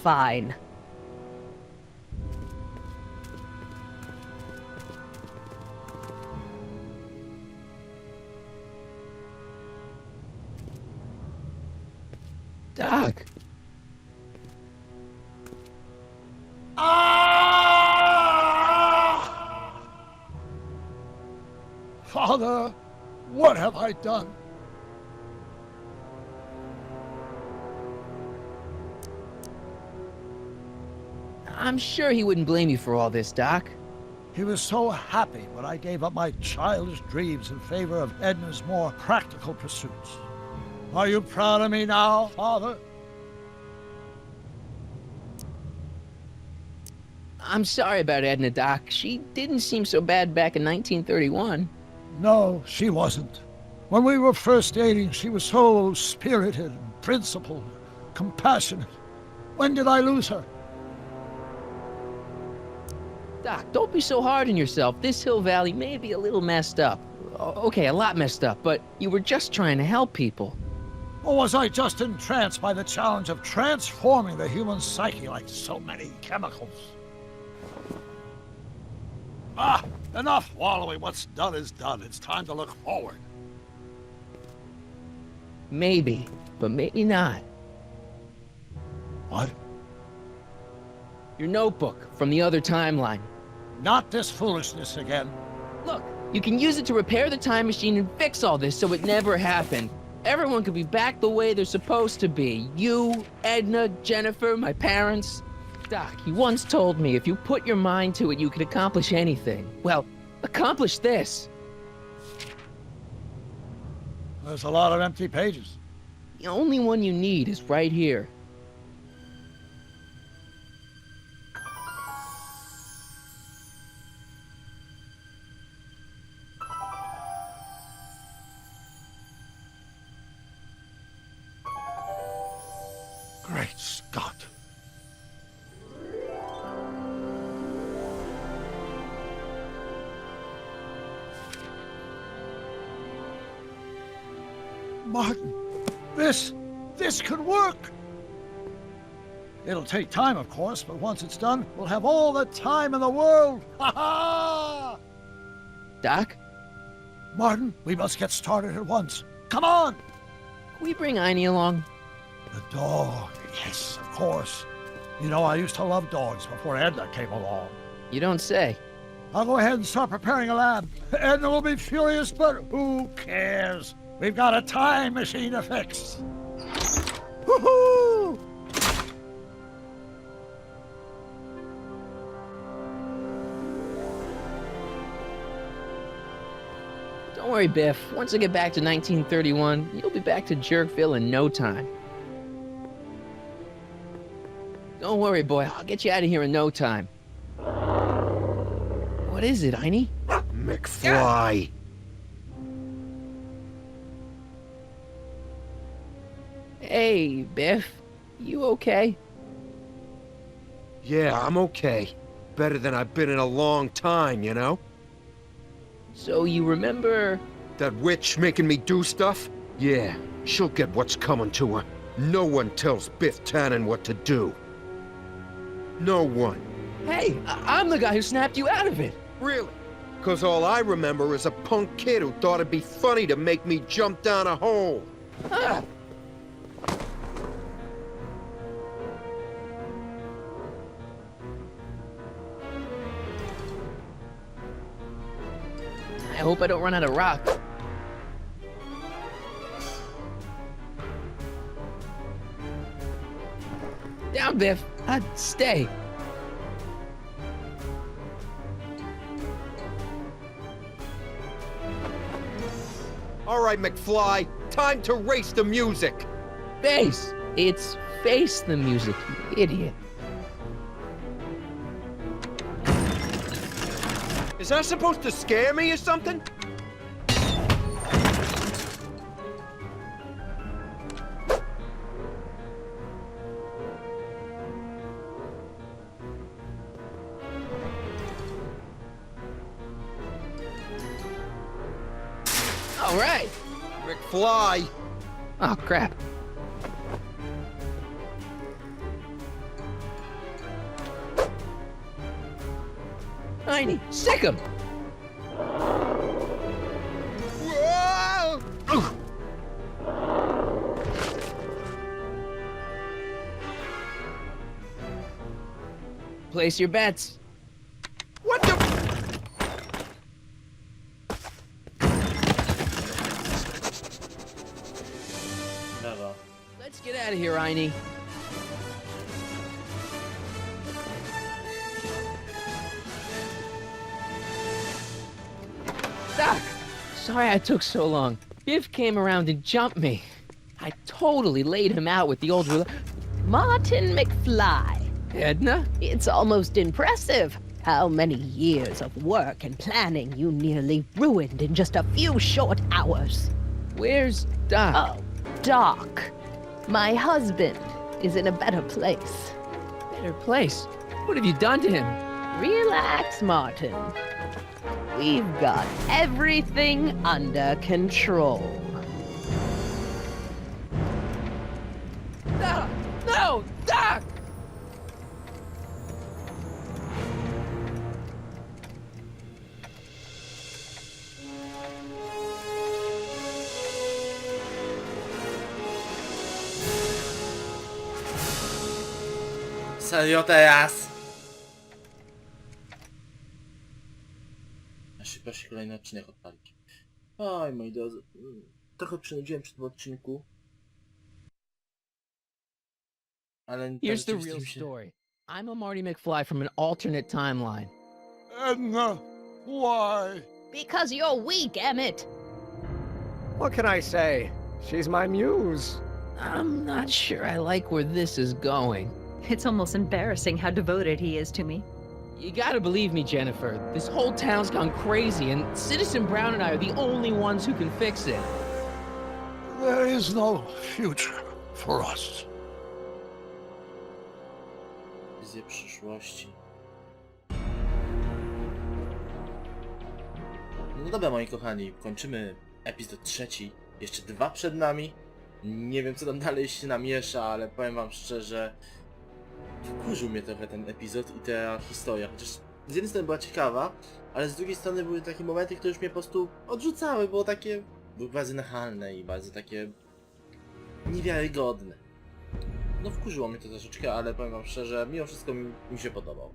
Fine. Doc. Father, what have I done? I'm sure he wouldn't blame you for all this, Doc. He was so happy when I gave up my childish dreams in favor of Edna's more practical pursuits. Are you proud of me now, Father? I'm sorry about Edna, Doc. She didn't seem so bad back in 1931. No, she wasn't. When we were first dating, she was so spirited, principled, compassionate. When did I lose her? Doc, don't be so hard on yourself. This Hill Valley may be a little messed up. Okay, a lot messed up, but you were just trying to help people. Or was I just entranced by the challenge of transforming the human psyche like so many chemicals? Ah, enough wallowing. What's done is done. It's time to look forward. Maybe, but maybe not. What? Your notebook from the other timeline. Not this foolishness again. Look, you can use it to repair the time machine and fix all this so it never happened. Everyone could be back the way they're supposed to be. You, Edna, Jennifer, my parents. Doc, you once told me if you put your mind to it, you could accomplish anything. Well, accomplish this. There's a lot of empty pages. The only one you need is right here. Great Scott. Martin, this could work. It'll take time, of course, but once it's done, we'll have all the time in the world. Ha ha! Doc? Martin, we must get started at once. Come on! Can we bring Einie along? The dog, yes, of course. You know, I used to love dogs before Edna came along. You don't say. I'll go ahead and start preparing a lab. Edna will be furious, but who cares? We've got a time machine to fix. Woohoo! Don't worry, Biff. Once I get back to 1931, you'll be back to Jerkville in no time. Don't worry, boy. I'll get you out of here in no time. What is it, Einie? McFly. Hey, Biff. You okay? Yeah, I'm okay. Better than I've been in a long time, you know? So you remember... That witch making me do stuff? Yeah, she'll get what's coming to her. No one tells Biff Tannen what to do. No one. Hey, I'm the guy who snapped you out of it. Really? Because all I remember is a punk kid who thought it'd be funny to make me jump down a hole. Ah. I hope I don't run out of rock. Down, Biff. Stay. All right, McFly. Time to race the music. Face. It's face the music, you idiot. Is that supposed to scare me or something? All right. McFly. Oh, crap. Einie, sick him! Whoa! Place your bets. What the? Let's get out of here, Einie. sorry I took so long. Biff came around and jumped me. I totally laid him out with the old Martin McFly. Edna? It's almost impressive how many years of work and planning you nearly ruined in just a few short hours. Where's Doc? Oh, Doc. My husband is in a better place. Better place? What have you done to him? Relax, Martin. We've got everything under control. No! No! Doc! Serio teraz? Na szybko się kolejny odcinek odpalić. Oj, moi drodzy. Trochę przynudziłem przy tym odcinku. Ale Here's the real story. I'm a Marty McFly from an alternate timeline. Edna, why? Because you're weak, Emmett. What can I say? She's my muse. I'm not sure I like where this is going. It's almost embarrassing how devoted he is to me. You gotta believe me, Jennifer. This whole town's gone crazy, and Citizen Brown and I are the only ones who can fix it. There is no future for us. Wizje przyszłości. No dobra, moi kochani, kończymy epizod trzeci. Jeszcze 2 przed nami. Nie wiem, co tam dalej się namiesza, ale powiem wam szczerze, wkurzył mnie trochę ten epizod i ta historia. Chociaż z jednej strony była ciekawa, ale z drugiej strony były takie momenty, które już mnie po prostu odrzucały. Były bardzo nachalne i bardzo takie niewiarygodne. No wkurzyło mnie to troszeczkę, ale powiem wam szczerze, mimo wszystko mi się podobał.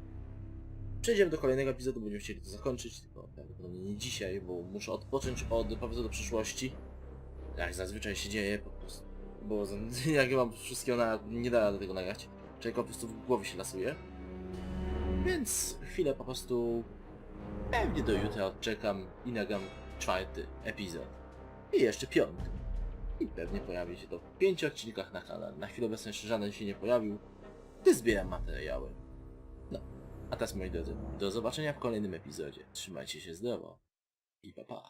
Przejdziemy do kolejnego epizodu, będziemy chcieli to zakończyć, tylko prawdopodobnie nie dzisiaj, bo muszę odpocząć od Powrotu do przyszłości. Jak zazwyczaj się dzieje, po prostu, bo jak mam wszystkiego nie da do tego nagrać. Człowiek po prostu w głowie się lasuje. Więc chwilę po prostu, pewnie do jutra odczekam i nagram 4. epizod. I jeszcze 5. I pewnie pojawi się to w 5 odcinkach na kanale. Na chwilę obecną jeszcze żaden się nie pojawił, gdy zbieram materiały. No, a teraz moi drodzy, do zobaczenia w kolejnym epizodzie. Trzymajcie się zdrowo i pa pa.